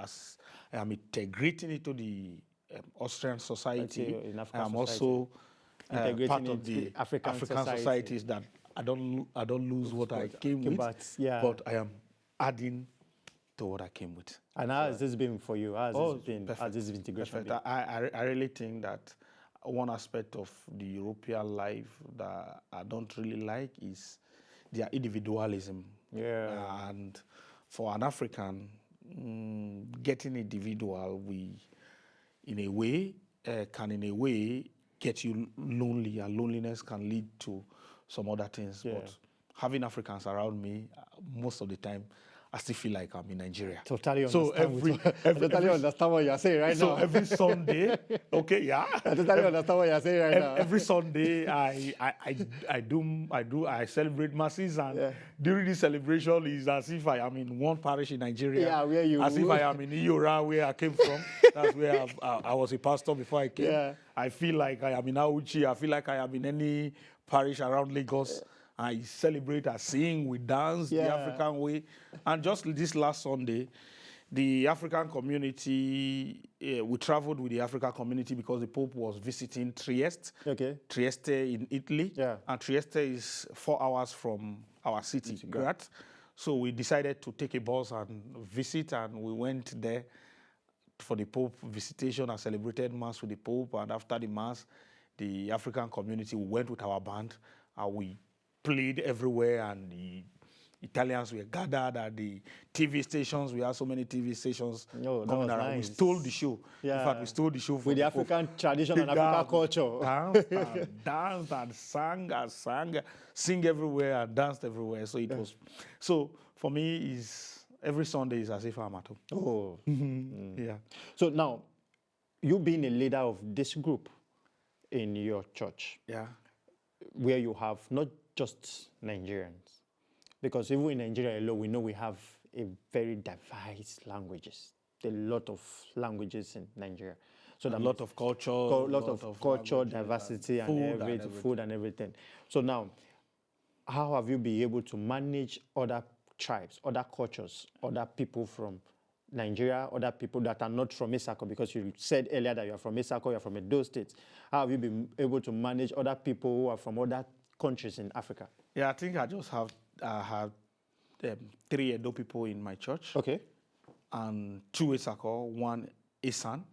as I am integrating into the Austrian society, I'm also part of the African societies that I don't lose what I came with, but I am adding to what I came with. And how has this been for you? How has this integration been? I really think that one aspect of the European life that I don't really like is their individualism. Yeah. And for an African, getting individual, in a way, get you lonely, and loneliness can lead to some other things. But having Africans around me, most of the time, I still feel like I'm in Nigeria. Totally understand what you're saying right now. So every Sunday, I totally understand what you're saying right now. Every Sunday, I celebrate masses, and during this celebration, it's as if I am in one parish in Nigeria. Yeah, where you? As if I am in Iyora, where I came from. That's where I was a pastor before I came. Yeah. I feel like I am in Auchi. I feel like I am in any parish around Lagos. I celebrate, I sing, we dance the African way. And just this last Sunday, the African community, we traveled with the African community because the Pope was visiting Trieste. Okay. Trieste in Italy. Yeah. And Trieste is 4 hours from our city, Graz. So we decided to take a bus and visit, and we went there for the Pope visitation and celebrated Mass with the Pope. And after the Mass, the African community, we went with our band, and we played everywhere, and the Italians were gathered at the TV stations. We had so many TV stations coming around. Nice. We stole the show. Yeah. In fact, we stole the show with the African tradition and African culture. Danced and sang, sing everywhere and danced everywhere. So it was. So for me, every Sunday is as if I'm at home. Oh, yeah. So now, you being a leader of this group in your church. Yeah. where you have not just Nigerians, because even in Nigeria alone, we know we have a very diverse languages. There are a lot of languages in Nigeria. So a lot of culture, diversity, and food and everything. So now, how have you been able to manage other tribes, other cultures, other people from Nigeria, other people that are not from Isako? Because you said earlier that you are from Isako, you are from Edo State. How have you been able to manage other people who are from other countries in Africa? Yeah, I think I just have 3 Edo people in my church. Okay. And 2 Isako, 1 Isan.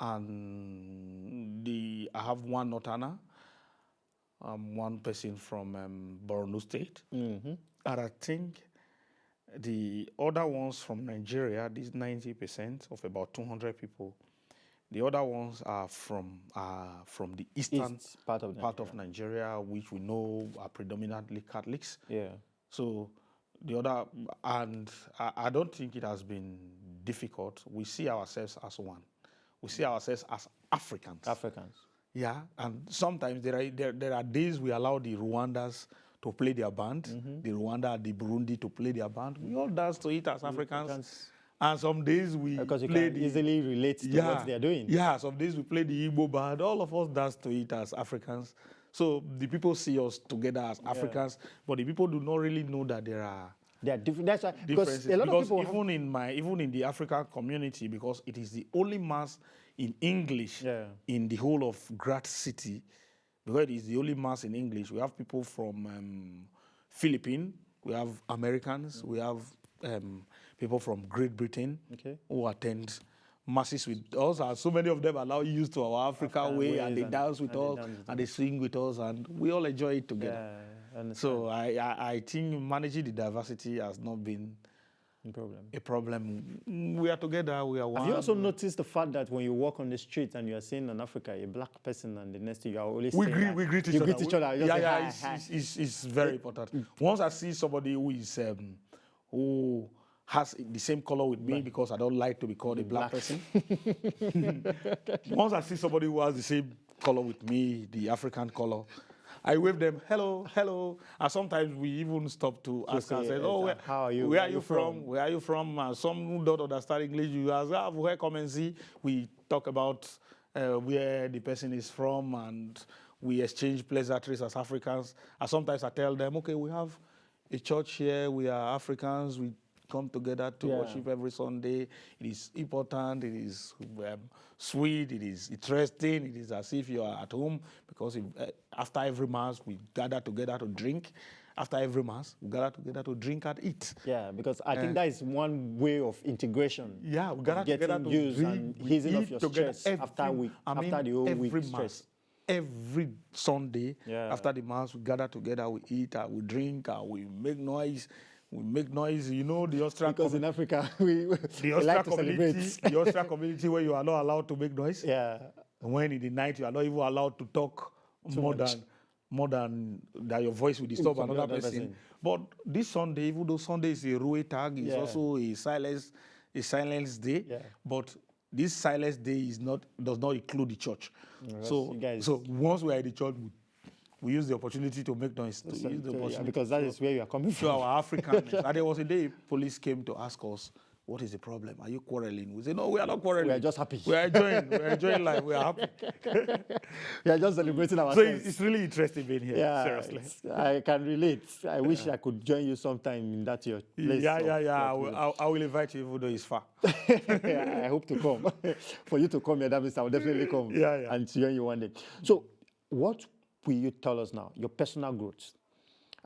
And I have 1 Northerner, 1 person from Borno State. And I think the other ones from Nigeria, these 90% of about 200 people, the other ones are from the eastern part of Nigeria, which we know are predominantly Catholics. Yeah. So the other, and I don't think it has been difficult. We see ourselves as one. We see ourselves as Africans. Africans. Yeah, and sometimes there are days we allow the Rwandans to play their band, the Rwanda and the Burundi to play their band. We all dance to it as Africans. And some days we because you can easily relate to what they're doing. Yeah, some days we play the Igbo band. All of us dance to it as Africans. So the people see us together as Africans, but the people do not really know that there are different. That's why, because a lot of people even in the African community, because it is the only mass in English in the whole of Gast city, because it is the only mass in English. We have people from Philippines, we have Americans, we have people from Great Britain who attend masses with us, and so many of them are now used to our African way, and they dance with us, and they sing with us, and we all enjoy it together. So I think managing the diversity has not been a problem. We are together, we are one. Have you also noticed the fact that when you walk on the street and you are seeing an African, a black person, and the next thing you are always we greet each other. Yeah, it's very important. Once I see somebody who is who has the same color with me, because I don't like to be called a black person. Once I see somebody who has the same color with me, the African color, I wave them, hello, hello. And sometimes we even stop to ask and say, oh, how are you? Where are you from? Where are you from? Some who don't understand English, you ask, where come and see. We talk about where the person is from, and we exchange pleasantries as Africans. And sometimes I tell them, okay, we have a church here, we are Africans, we come together to worship every Sunday. It is important, it is sweet, it is interesting, it is as if you are at home, because after every Mass, we gather together to drink. After every Mass, we gather together to drink and eat. Yeah, because I think that is one way of integration. Yeah, we gather together to drink, and easing off your stress after the whole week stress. Every Sunday, after the Mass, we gather together, we eat, we drink, we make noise. We make noise, you know, the Austria because in Africa, we like to celebrate. The Austria community where you are not allowed to make noise. Yeah. When in the night you are not even allowed to talk more than that your voice will disturb another person. But this Sunday, even though Sunday is a Rue tag, it's also a silence day. Yeah. But this silence day does not include the church. So once we are in the church, we use the opportunity to make noise. Because that is where you are coming from. So our Africanness. And there was a day police came to ask us, what is the problem? Are you quarreling? We said, no, we are not quarreling. We are just happy. We are enjoying life. We are happy. We are just celebrating ourselves. So it's really interesting being here, seriously. I can relate. I wish I could join you sometime in that your place. I will invite you, even though it's far. I hope to come. For you to come here, that means I will definitely come and join you one day. So what will you tell us now, your personal growth?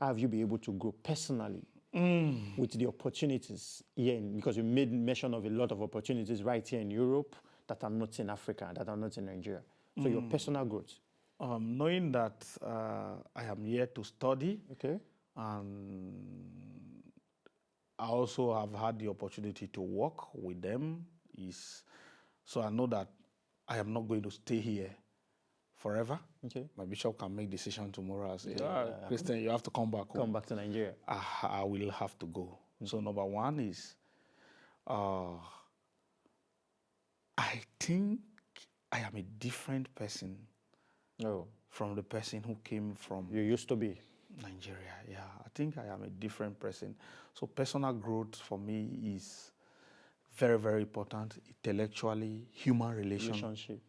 How have you been able to grow personally with the opportunities here? Because you made mention of a lot of opportunities right here in Europe that are not in Africa, that are not in Nigeria. So your personal growth? Knowing that I am here to study, and I also have had the opportunity to work with them, so I know that I am not going to stay here forever. My bishop can make decision tomorrow and say, Christian, you have to come back home. Come back to Nigeria. I will have to go. So number one is, I think I am a different person from the person who came from You used to be. Nigeria. Yeah, I think I am a different person. So personal growth for me is very, very important. Intellectually, Relationship.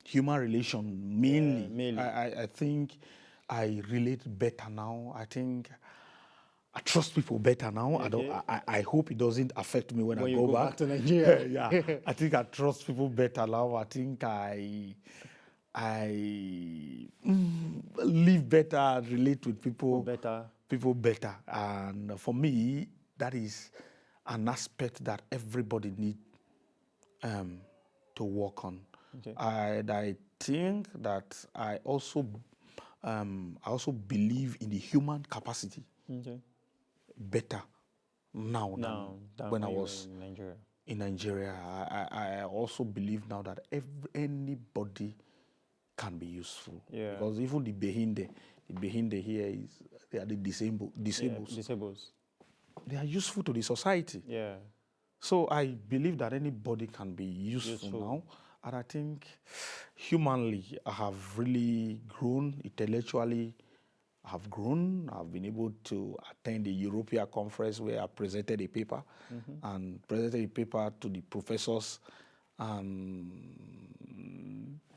human relation mainly. mainly. I think I relate better now. I think I trust people better now. Okay. I hope it doesn't affect me when I you go back to Nigeria. yeah, I think I trust people better now. I think I live better and relate with people better. And for me, that is an aspect that everybody needs to work on. Okay. I think that I also believe in the human capacity better now than when I was in Nigeria. In Nigeria, I also believe now that anybody can be useful. Yeah. Because even the Behinde here they are the disabled. Disables. They are useful to the society. Yeah. So I believe that anybody can be useful now. And I think humanly, I have really grown intellectually. I've grown. I've been able to attend the European conference where I presented a paper and presented a paper to the professors. And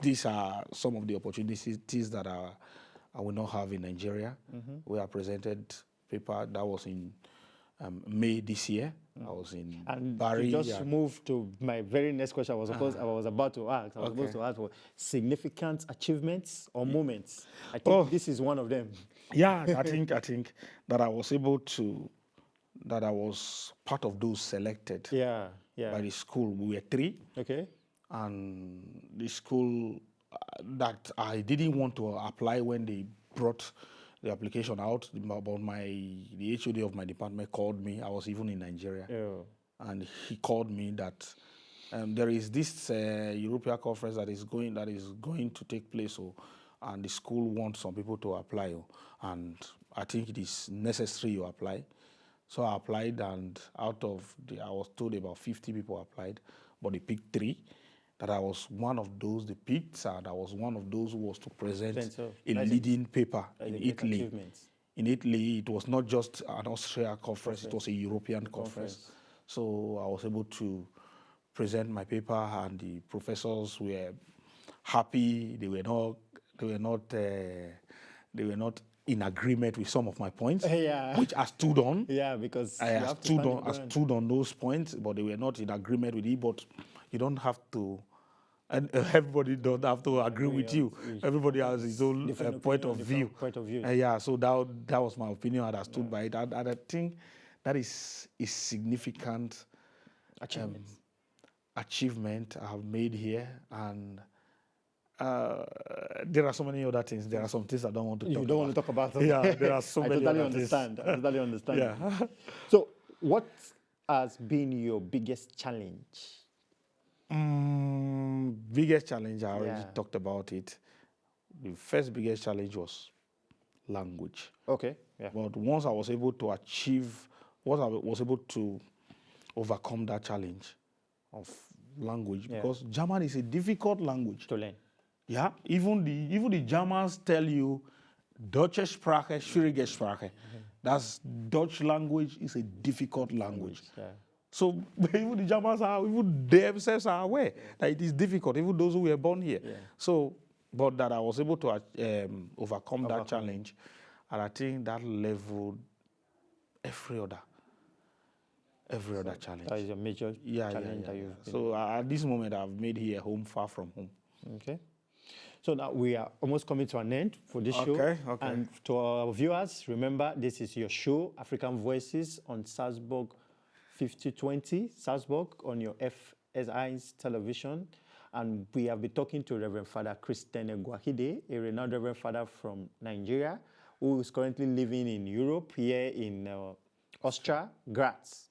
these are some of the opportunities that I will not have in Nigeria. Where I presented paper that was in May this year. I was in Bari. You just moved to my very next question. I was about to ask. I was supposed to ask for significant achievements or moments. I think this is one of them. Yeah, I think that I was part of those selected. Yeah. By the school. We were 3. Okay. And the school that I didn't want to apply when they brought the application out, about the HOD of my department called me. I was even in Nigeria. And he called me that there is this European conference that is going to take place, and the school wants some people to apply, and I think it is necessary you apply. So I applied, and I was told about 50 people applied, but they picked 3. That I was one of those they picked, and I was one of those who was to present a leading paper in Italy. In Italy, it was not just an Austria conference, it was a European conference. So I was able to present my paper, and the professors were happy. They were not in agreement with some of my points, which I stood on. Yeah, because I stood on those points, but they were not in agreement with it. But you don't have to, and everybody don't have to agree with you. Everybody has his own point of view. So that was my opinion, and I stood by it. And I think that is a significant achievement I have made here. And there are so many other things. There are some things I don't want to talk about. You don't want to talk about them? Yeah, there are so many other things. I totally understand. Yeah. So what has been your biggest challenge? Biggest challenge, I already talked about it. The first biggest challenge was language. Okay. Yeah. But once I was able to overcome that challenge of language, because German is a difficult language to learn. Yeah, even the Germans tell you, Deutsche Sprache, schwierige Sprache. That's Dutch language is a difficult language. So even the Germans even themselves are aware that it is difficult, even those who were born here. So, but that I was able to overcome that challenge, and I think that leveled every other challenge. That is a major challenge that you've been. So at this moment, I've made here home far from home. Okay. So now we are almost coming to an end for this show. Okay. And to our viewers, remember, this is your show, African Voices, on Salzburg 5020, Salzburg, on your FS1 television. And we have been talking to Reverend Father Christian Egwakhide, a renowned Reverend Father from Nigeria, who is currently living in Europe, here in Austria, Graz.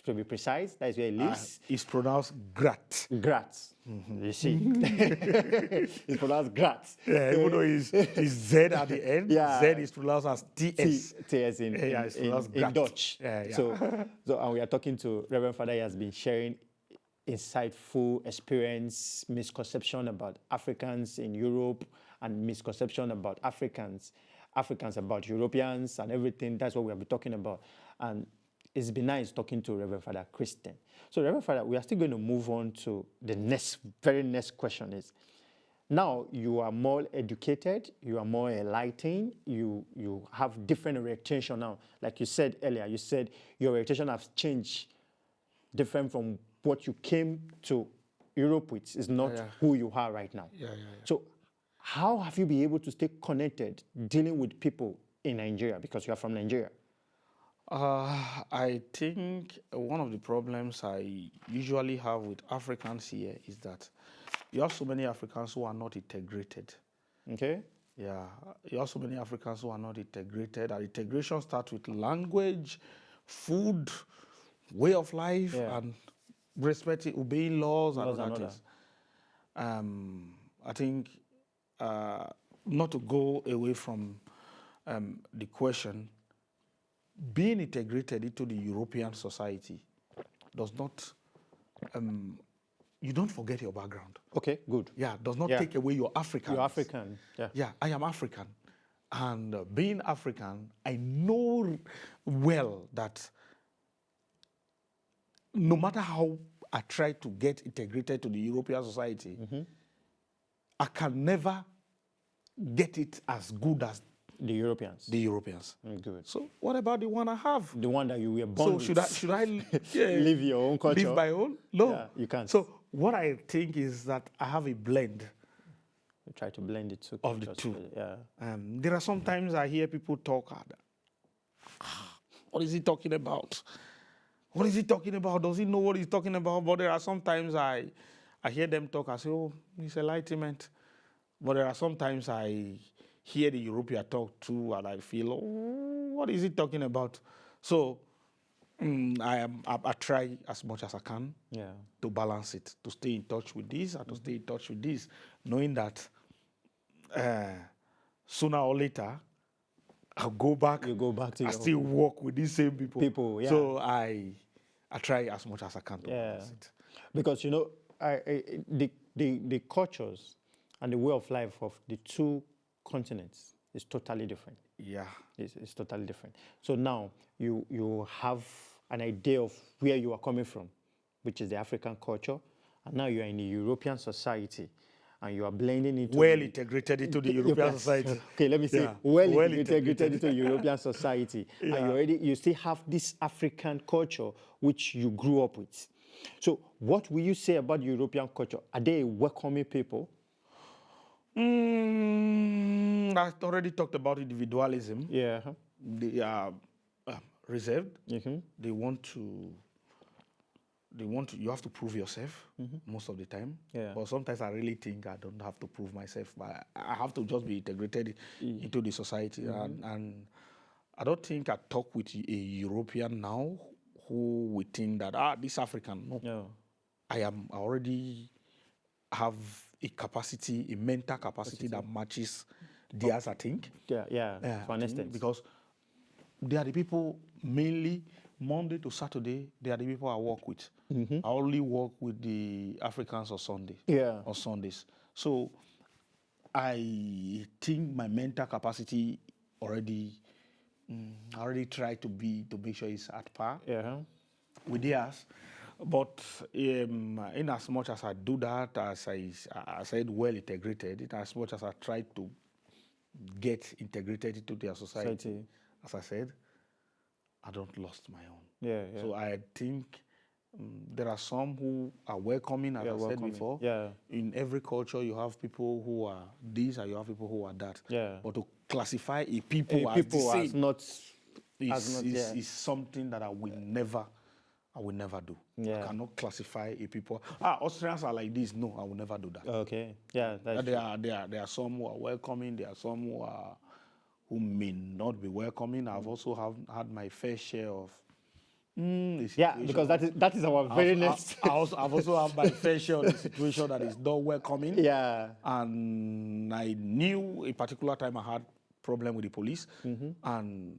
To be precise, that is where he lives. It's pronounced Graz. Graz. You see. It's pronounced Graz. Yeah, even though it's Z at the end, Z is pronounced as TS. TS in Dutch. Yeah. So and we are talking to Reverend Father. He has been sharing insightful experience, misconception about Africans in Europe, and misconception about Africans about Europeans and everything. That's what we have been talking about. And it's been nice talking to Reverend Father Christian. So Reverend Father, we are still going to move on to the very next question is, now you are more educated, you are more enlightened, you have different orientation now. Like you said earlier, you said your orientation has changed different from what you came to Europe with. Is not who you are right now. So how have you been able to stay connected dealing with people in Nigeria, because you are from Nigeria? I think one of the problems I usually have with Africans here is that you have so many Africans who are not integrated. Okay. Yeah, you have so many Africans who are not integrated. And integration starts with language, food, way of life, and respecting, obeying laws and other things. I think not to go away from the question, being integrated into the European society does not, you don't forget your background. Okay, good. Yeah, does not take away your Africans. You're African, Yeah, I am African. And being African, I know well that no matter how I try to get integrated to the European society, I can never get it as good as the Europeans. Good. So what about the one I have? The one that you were born with. So should I live your own culture? Live my own? No. Yeah, you can't. So what I think is that I have a blend. You try to blend it too. Of the two. Yeah. There are sometimes I hear people talk. What is he talking about? What is he talking about? Does he know what he's talking about? But there are sometimes I hear them talk. I say, oh, it's enlightenment. But there are sometimes I hear the European talk too, and I feel, oh, what is he talking about? So I try as much as I can to balance it, to stay in touch with this and to stay in touch with this, knowing that sooner or later I'll go back. You go back to I still work with these same people. Yeah. So I try as much as I can to balance it. Because you know, the cultures and the way of life of the two continents is totally different. Yeah. It's totally different. So now you have an idea of where you are coming from, which is the African culture, and now you are in the European society, and you are blending into integrated into the European society. Okay, let me say well integrated into European society, and you still have this African culture which you grew up with. So what will you say about European culture? Are they welcoming people? I already talked about individualism. Yeah. They are reserved. They want to. You have to prove yourself most of the time. Yeah. But sometimes I really think I don't have to prove myself, but I have to just be integrated into the society. And I don't think I talk with a European now who would think that this African. No. I already have a capacity, a mental capacity that matches theirs, I think. Yeah, for an extent. Because they are the people mainly Monday to Saturday, they are the people I work with. I only work with the Africans on Sunday. Or Sundays. So I think my mental capacity already I already try to make sure it's at par with theirs. But in as much as I do that, as I said, well integrated, in as much as I try to get integrated into their society, as I said, I don't lost my own. So I think there are some who are welcoming, as I said before. In every culture, you have people who are this and you have people who are that. But to classify a people as the same is something that I will never do. I cannot classify a people. Austrians are like this. No, I will never do that. Okay. Yeah. There are some who are welcoming. There are some who may not be welcoming. I've also had my fair share of. Because that is our very next. I've also had my fair share of the situation that is not welcoming. And I knew a particular time I had problem with the police, and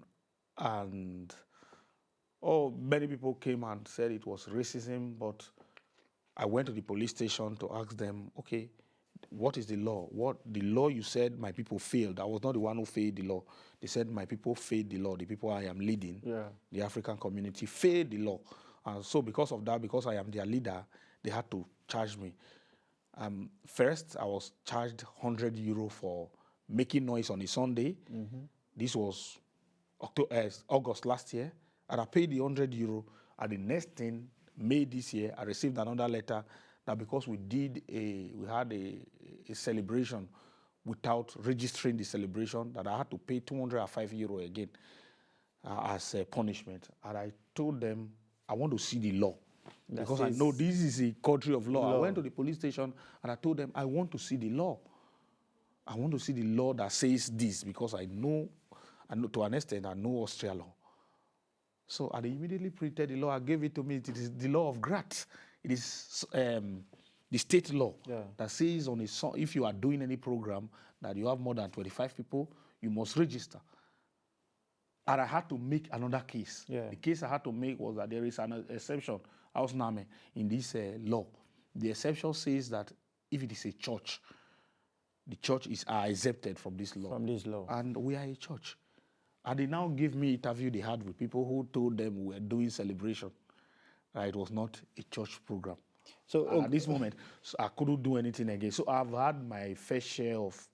many people came and said it was racism, but I went to the police station to ask them, okay, what is the law? What the law you said my people failed. I was not the one who failed the law. They said my people failed the law. The people I am leading, the African community, failed the law. And so because of that, because I am their leader, they had to charge me. First, I was charged €100 for making noise on a Sunday. This was August last year, and I paid the €100. And the next thing, May this year, I received another letter that because we had a celebration without registering the celebration, that I had to pay €205 again as a punishment. And I told them I want to see the law. Because I know this is a country of law. I went to the police station and I told them I want to see the law. I want to see the law that says this, because I know to an extent, I know Austria law. So I immediately printed the law. I gave it to me. It is the law of Gast. It is the state law that says if you are doing any program that you have more than 25 people, you must register. And I had to make another case. The case I had to make was that there is an exception, Ausnahme, in this law. The exception says that if it is a church, the church are exempted from this law. And we are a church. And they now give me interview they had with people who told them we were doing celebration. It was not a church program. So at this moment, I couldn't do anything again. So I've had my fair share of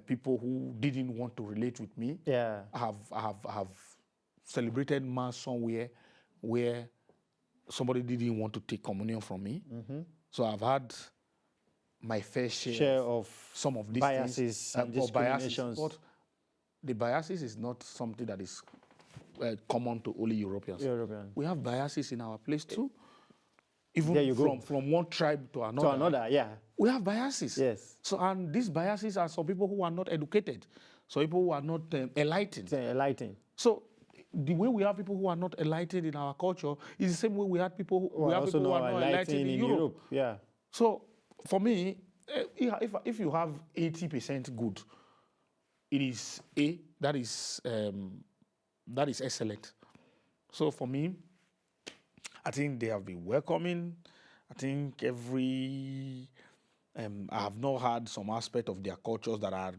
people who didn't want to relate with me. I have celebrated Mass somewhere where somebody didn't want to take communion from me. So I've had my fair share of some of these biases and discriminations. But the biases is not something that is common to only Europeans. We have biases in our place too. Even from one tribe to another. We have biases. So, and these biases are some people who are not educated, some people who are not enlightened. So the way we have people who are not enlightened in our culture is the same way we have people who are not enlightened in Europe. So for me, if you have 80% good, it is that is excellent. So for me, I think they have been welcoming. I think I have not had some aspect of their cultures that are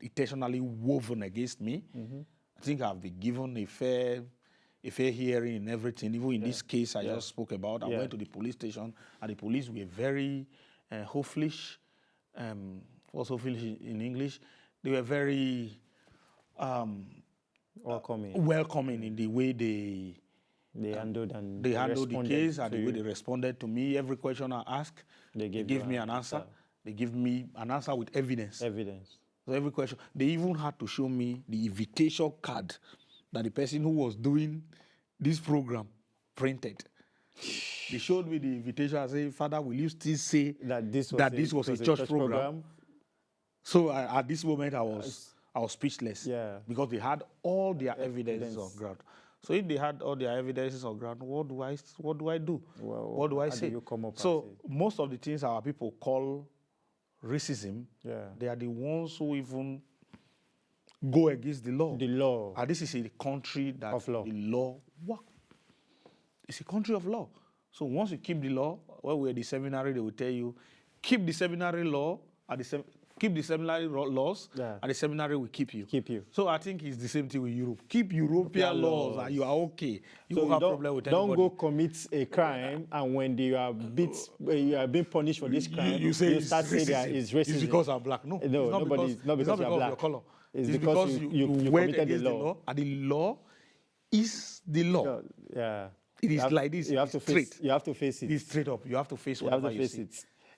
intentionally woven against me. I think I've been given a fair hearing in everything. Even in this case I just spoke about, I went to the police station and the police were very hooflish. What's hooflish in English? They were very welcoming in the way they handled the case and the way they responded to me. Every question I asked, they gave me an answer. They give me an answer with evidence. So every question, they even had to show me the invitation card that the person who was doing this program printed. They showed me the invitation. I said, Father, will you still say that this was a church program? So at this moment, I was speechless because they had all their evidences on ground. So if they had all their evidences on ground, what do I do? Well, what do I say? So most of the things our people call racism, they are the ones who even go against the law. And this is a country that the law works. It's a country of law. So once you keep the law, when we're at the seminary, they will tell you, keep the seminary law keep the seminary laws, and the seminary will keep you. So I think it's the same thing with Europe. Keep European laws, and you are okay. You won't have problem with anybody. Don't go commit a crime, and when you are being punished for this crime, you start saying that it's racism. It's because I'm black. No, it's not because you're black. Of your color. It's because you went against the law, and the law is the law. It is like this. You have to face it. It's straight up. You have to face whatever you see.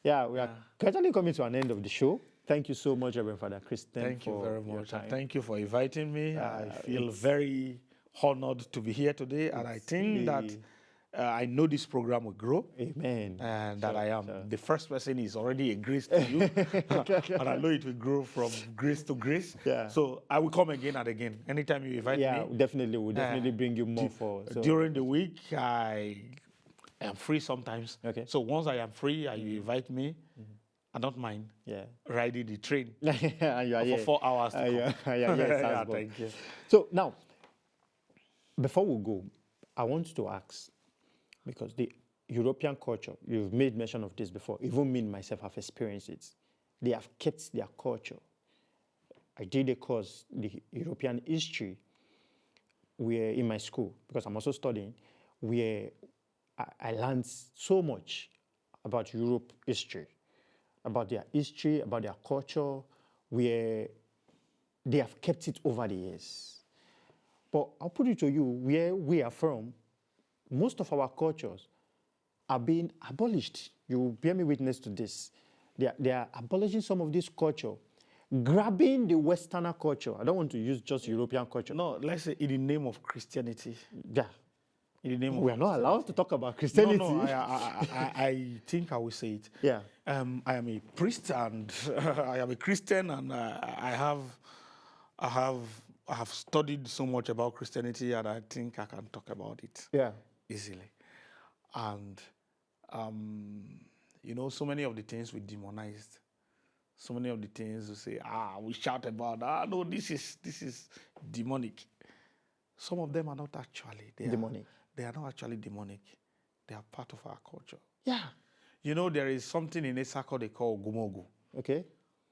Yeah, we are gradually coming to an end of the show. Thank you so much, Reverend Father Christian. Thank you very much. And thank you for inviting me. I feel very honored to be here today. And I think that I know this program will grow. Amen. And that I am the first person is already a grace to you. And I know it will grow from grace to grace. So I will come again and again. Anytime you invite me. Definitely. We'll definitely bring you more forward. So. During the week, I am free sometimes. So once I am free and you invite me, I don't mind riding the train for 4 hours to come. Thank you. So now, before we go, I want to ask, because European culture, you've made mention of this before, even me myself have experienced it. They have kept their culture. I did a course, the European history, where in my school, because I'm also studying, where I learned so much about Europe history, about their culture, where they have kept it over the years. But I'll put it to you, where we are from, most of our cultures are being abolished. You will bear me witness to this. They are abolishing some of this culture, grabbing the Westerner culture. I don't want to use just European culture. No, let's say in the name of Christianity. Yeah. In the name of we are not allowed to talk about Christianity. No, I think I will say it. Yeah. I am a priest and I am a Christian, and I have studied so much about Christianity, and I think I can talk about it. Yeah. Easily. And you know, so many of the things we demonized. So many of the things we say, we shout about, no, this is demonic. Some of them are not actually demonic. They are not actually demonic. They are part of our culture. Yeah. You know, there is something in Esako they call Gumogu. Okay.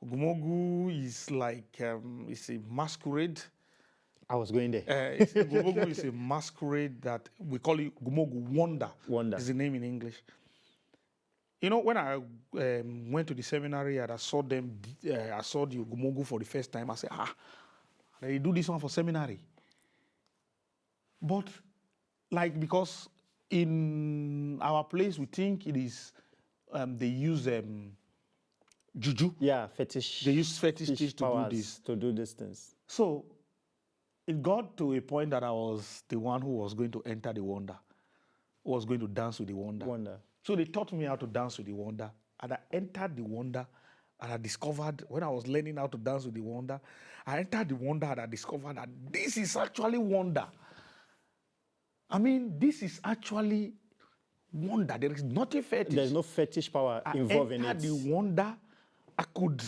Gumogu is like, it's a masquerade. I was going there. Gumogu is a masquerade that we call it Gumogu Wonder. Wonder is the name in English. You know, when I went to the seminary and I saw them, I saw the Gumogu for the first time, I said, they do this one for seminary. But, like, because in our place, we think it is, they use juju. Yeah, fetish. They use fetish to do this. To do these things. So, it got to a point that I was the one who was going to enter the wonder, who was going to dance with the wonder. So they taught me how to dance with the wonder, and I entered the wonder, and I discovered, when I was learning how to dance with the wonder, I entered the wonder and I discovered that this is actually wonder. I mean, this is actually wonder. There is not a fetish. There's no fetish power involved in it. I entered the wonder. I could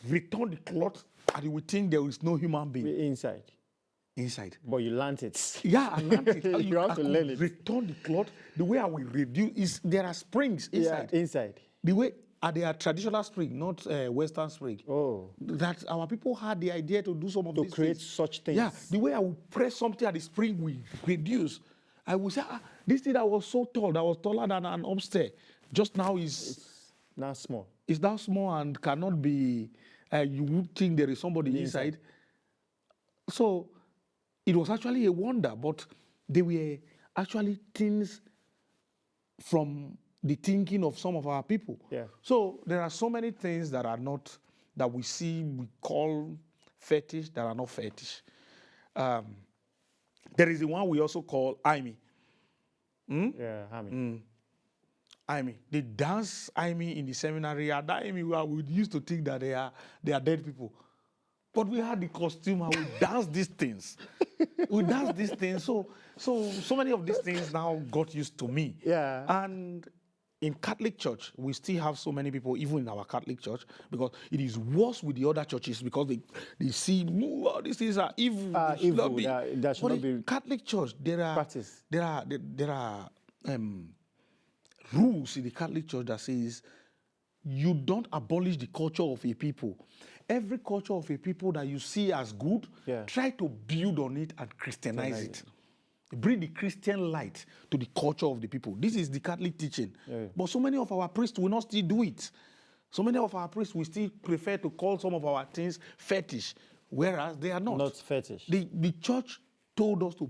return the cloth, and you would think there is no human being. Inside. But you learned it. Yeah, I learned it. You have to learn it. Return the cloth. The way I will reduce is there are springs inside. Yeah, inside. The way they are traditional spring, not Western spring. Oh. That our people had the idea to do some of these things. To create such things. Yeah, the way I will press something at the spring will reduce. I will say, this thing that was so tall, that was taller than an upstairs, just now is... It's now small. It's now small and cannot be... you would think there is somebody inside. So... it was actually a wonder, but they were actually things from the thinking of some of our people. Yeah. So there are so many things that are not, that we see, we call fetish, that are not fetish. There is the one we also call Aimi. Yeah, Aimi. Aimi. They dance Aimi in the seminary. At that Aimi, we used to think that they are dead people. But we had the costume and we danced these things. We danced these things. So many of these things now got used to me. Yeah. And in Catholic Church, we still have so many people, even in our Catholic Church, because it is worse with the other churches because they see, these things are evil. Evil. That should not be. Catholic Church, there are practice. There are rules in the Catholic Church that says you don't abolish the culture of a people. Every culture of a people that you see as good, try to build on it and Christianize it. Bring the Christian light to the culture of the people. This is the Catholic teaching. Yeah. But so many of our priests will not still do it. So many of our priests will still prefer to call some of our things fetish, whereas they are not. Not fetish. The church told us to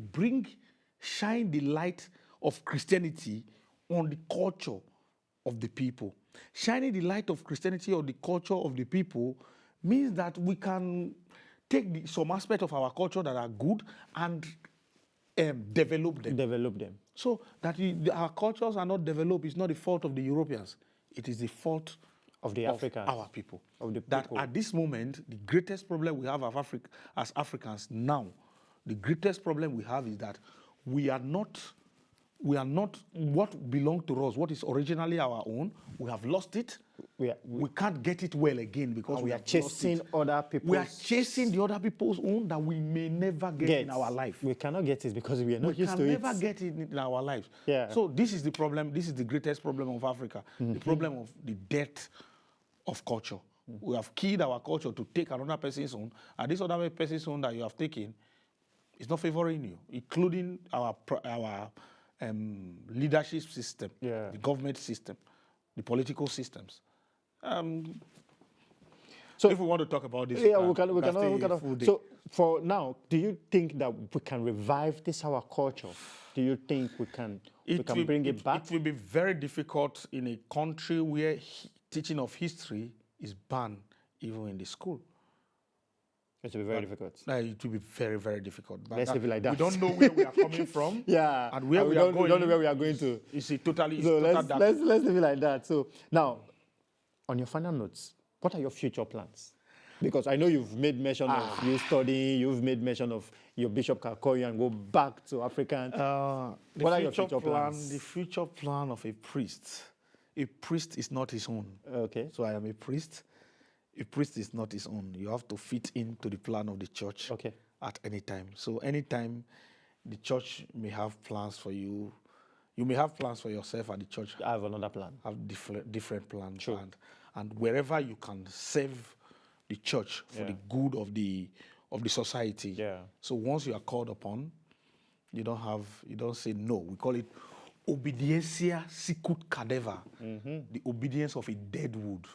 shine the light of Christianity on the culture of the people. Shining the light of Christianity on the culture of the people means that we can take some aspect of our culture that are good and develop them. So that our cultures are not developed is not the fault of the Europeans. It is the fault of the Africans, our people. That at this moment, the greatest problem we have as Africans now, the greatest problem we have is that we are not we are not what belonged to us, what is originally our own. We have lost it. We can't get it well again because we are chasing other people's. We are chasing the other people's own that we may never get in our life. We cannot get it because we are not used to it. We can never get it in our lives. Yeah. So this is the problem. This is the greatest problem of Africa. The problem of the death of culture. We have killed our culture to take another person's own, and this other person's own that you have taken is not favoring you, including our leadership system, the government system, the political systems. So if we want to talk about this, we can. So for now, do you think that we can revive this our culture? Do you think we can bring it back? It will be very difficult in a country where teaching of history is banned even in the school. It will be very difficult. It will be very, very difficult. Let's leave it like that. We don't know where we are coming from. And where we are going. We don't know where we are going to. It's a totally. So let's leave it like that. So now, on your final notes, what are your future plans? Because I know you've made mention of you studying. You've made mention of your bishop can call you and go back to African. What are your future plans? The future plan of a priest. A priest is not his own. Okay. So I am a priest. A priest is not his own. You have to fit into the plan of the church at any time. So anytime the church may have plans for you, you may have plans for yourself at the church. I have another plan. Have different plans. Sure. And wherever you can serve the church for the good of the society. Yeah. So once you are called upon, you don't say no. We call it obediencia sicut cadeva, the obedience of a dead wood.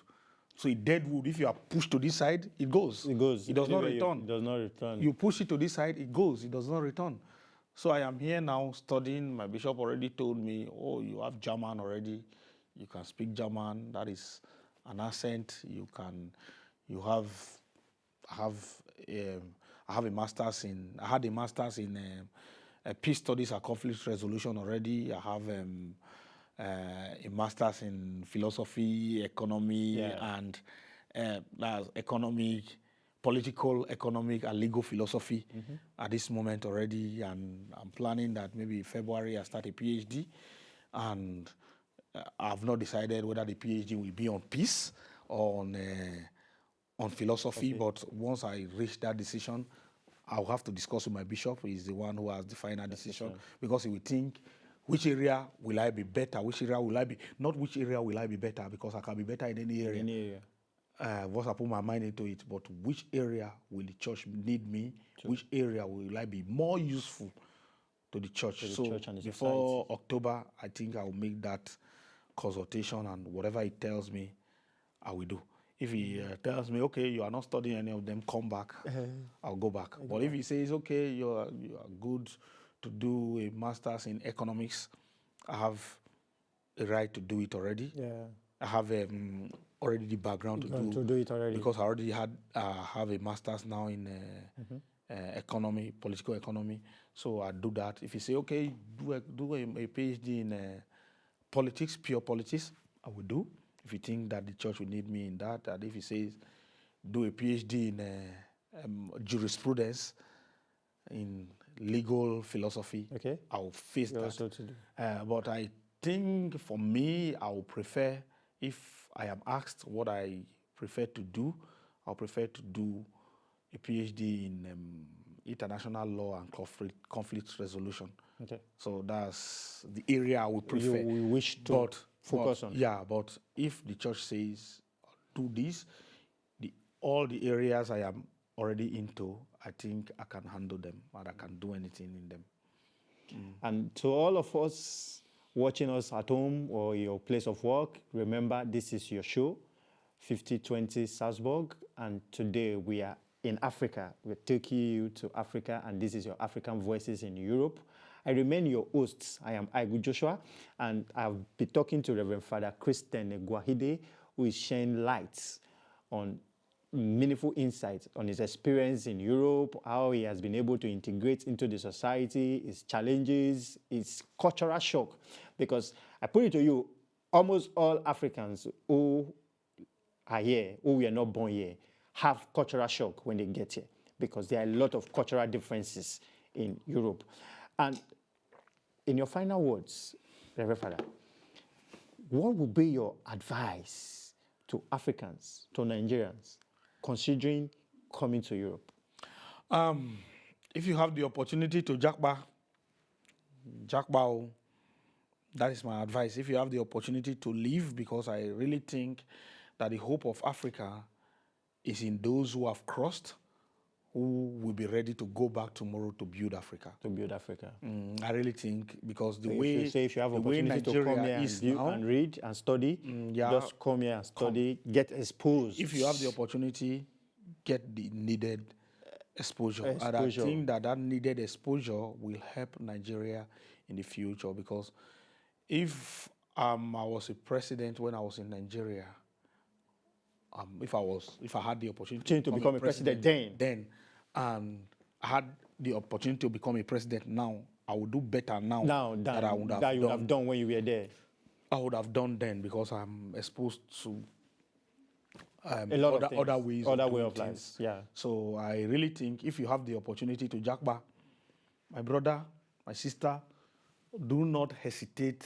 So a dead wood, if you are pushed to this side, it goes. It goes. It does not return. It does not return. You push it to this side, it goes. It does not return. So I am here now studying. My bishop already told me, oh, you have German already. You can speak German. That is an accent. I had a master's in peace studies and conflict resolution already. I have a master's in philosophy, economy, and that's political, economic, and legal philosophy at this moment already. And I'm planning that maybe in February I start a PhD. And I've not decided whether the PhD will be on peace or on philosophy. But once I reach that decision, I'll have to discuss with my bishop. He's the one who has the final decision, because he will think, which area will I be better? Which area will I be? Not which area will I be better, because I can be better in any area. Once I put my mind into it, but which area will the church need me? Sure. Which area will I be more useful to the church? Church and the before society. October, I think I will make that consultation, and whatever he tells me, I will do. If he tells me, okay, you are not studying any of them, come back, I'll go back. But if he says, okay, you are good to do a master's in economics, I have a right to do it already. Yeah. I have already the background to do it already, because I already have a master's now in economy, political economy. So I do that. If you say, okay, do a PhD in politics, pure politics, I will do. If you think that the church will need me in that, and if he says, do a PhD in jurisprudence, in legal philosophy, I will face that. But I think for me, I will prefer, if I am asked what I prefer to do, I'll prefer to do a PhD in international law and conflict resolution. Okay. So that's the area I would prefer. You wish to focus on. Yeah, but if the church says, do this, all the areas I am already into, I think I can handle them, and I can do anything in them. And to all of us watching us at home or your place of work, remember this is your show, 5020 Salzburg, and today we are in Africa. We're taking you to Africa, and this is your African Voices in Europe. I remain your host. I am Aighu Joshua, and I'll be talking to Reverend Father Christian Egwakhide, who is sharing lights on meaningful insights on his experience in Europe, how he has been able to integrate into the society, his challenges, his cultural shock. Because I put it to you, almost all Africans who are here, who were not born here, have cultural shock when they get here, because there are a lot of cultural differences in Europe. And in your final words, Reverend Father, what would be your advice to Africans, to Nigerians, considering coming to Europe? If you have the opportunity to Jakba, that is my advice. If you have the opportunity to leave, because I really think that the hope of Africa is in those who have crossed, who will be ready to go back tomorrow to build Africa. To build Africa. I really think, because the So way if you have opportunity to come here and, build, and read and study, just come here and study, get exposed. If you have the opportunity, get the needed exposure. And I think that needed exposure will help Nigeria in the future, because if I was a president when I was in Nigeria, if I had the opportunity to become a president then, and I had the opportunity to become a president now, I would do better now than I would have done when you were there. I would have done then, because I'm exposed to a lot of other ways, other way of life. Yeah. So I really think if you have the opportunity to Jakba, my brother, my sister, do not hesitate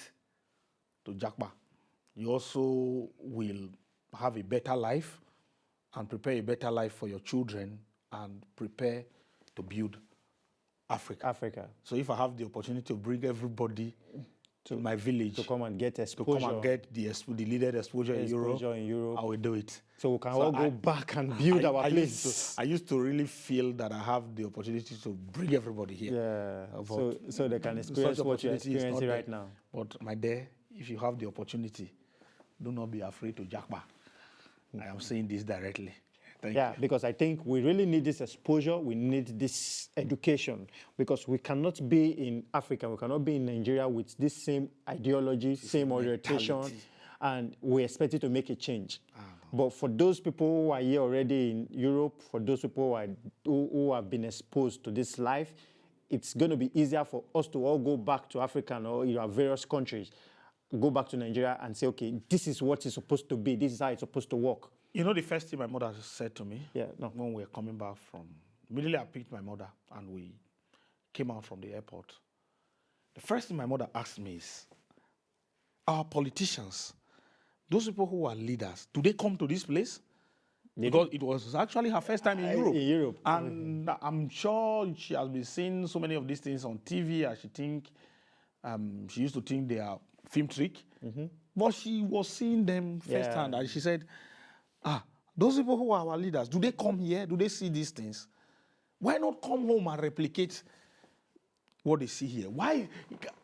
to Jakba. You also will have a better life and prepare a better life for your children and prepare to build Africa. So if I have the opportunity to bring everybody to my village to come and get exposure, to come and get the needed exposure in Europe, I will do it. So we can all go back and build our place. I used to really feel that I have the opportunity to bring everybody here. Yeah. So they can experience what you're experiencing right now. But my dear, if you have the opportunity, do not be afraid to Jakba. I am saying this directly. Thank you. Because I think we really need this exposure. We need this education, because we cannot be in Africa, we cannot be in Nigeria with this same ideology, same orientation, and we expect it to make a change. But for those people who are here already in Europe, for those people who have been exposed to this life, it's going to be easier for us to all go back to Africa or various countries, go back to Nigeria and say, okay, this is what it's supposed to be. This is how it's supposed to work. You know the first thing my mother said to me? When we were coming back immediately I picked my mother and we came out from the airport. The first thing my mother asked me is, our politicians, those people who are leaders, do they come to this place? Because it was actually her first time in Europe. And I'm sure she has been seeing so many of these things on TV, and she used to think they are film trick. But she was seeing them firsthand, and she said, those people who are our leaders, do they come here? Do they see these things? Why not come home and replicate what they see here? Why?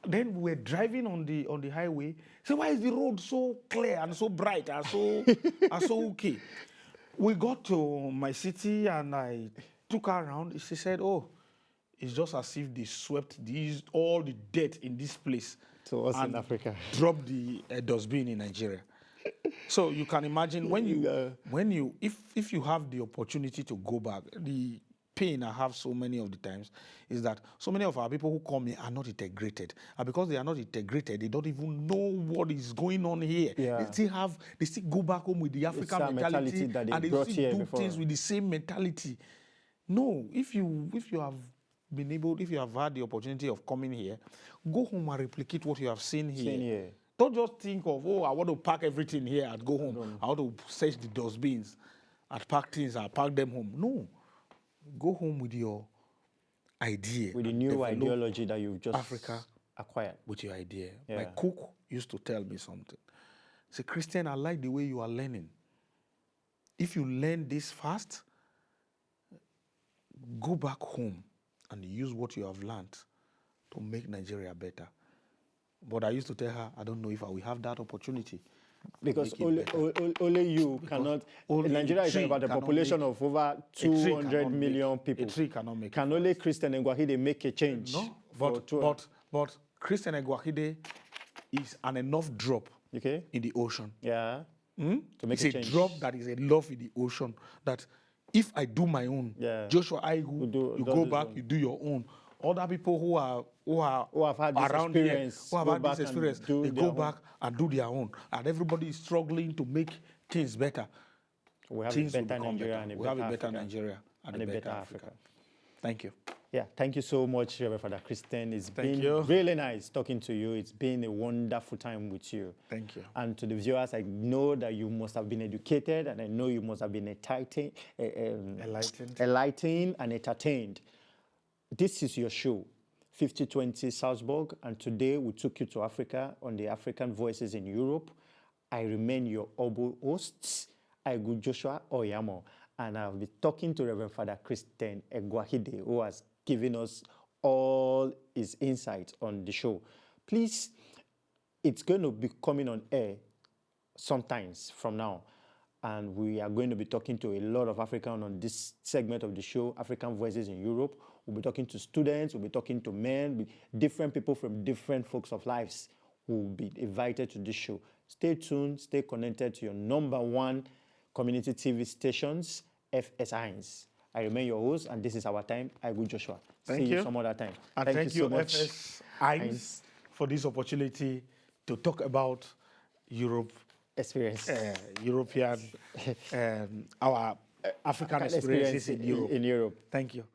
Then we're driving on the highway. So why is the road so clear and so bright and so okay? We got to my city and I took her around. She said, "Oh, it's just as if they swept all the dirt in this place." So us in Africa dropped the dustbin in Nigeria. So you can imagine if you have the opportunity to go back, the pain I have so many of the times is that so many of our people who come here are not integrated. And because they are not integrated, they don't even know what is going on here. Yeah. They still go back home with the African mentality that and they still do things with the same mentality. No, if you have had the opportunity of coming here, go home and replicate what you have seen here. Don't just think of, I want to pack everything here and go home. I want to search the dustbins and pack things and pack them home. No. Go home with your idea. With the new ideology that you've just acquired. With your idea. Yeah. My cook used to tell me something. Say, Christian, I like the way you are learning. If you learn this fast, go back home and use what you have learned to make Nigeria better. But I used to tell her, I don't know if I will have that opportunity. Because only you cannot. Nigeria is about a population of over 200 million people. A tree cannot make. Can only Christian Egwakhide make a change? No, but Christian Egwakhide is an enough drop in the ocean. Yeah. To make a change. It's a drop that is enough in the ocean that if I do my own, Joshua Aighu, you go back, you do your own. Other people who have had this around experience, here, who have had this experience, they go back and do their own. And everybody is struggling to make things better. We have a better Nigeria and a better Nigeria and a better Africa. Thank you. Yeah, thank you so much, Reverend Father Christian. It's Thank been you. really nice talking to you. It's been a wonderful time with you. Thank you. And to the viewers, I know that you must have been educated, and I know you must have been enlightened and entertained. This is your show, 5020 Salzburg, and today we took you to Africa on the African Voices in Europe. I remain your humble host, Aighu Joshua Oyamo, and I'll be talking to Reverend Father Christian Egwakhide, who has given us all his insight on the show. Please, it's going to be coming on air sometimes from now, and we are going to be talking to a lot of Africans on this segment of the show, African Voices in Europe. We'll be talking to students, we'll be talking to men, different people from different folks of lives who will be invited to this show. Stay tuned, stay connected to your #1 community TV stations, FS1. I remain your host, and this is our time, Aighu Joshua. Thank See you some other time. And thank you so much, FS1, for this opportunity to talk about Europe experience, European, our African experiences in Europe. In Europe. Thank you.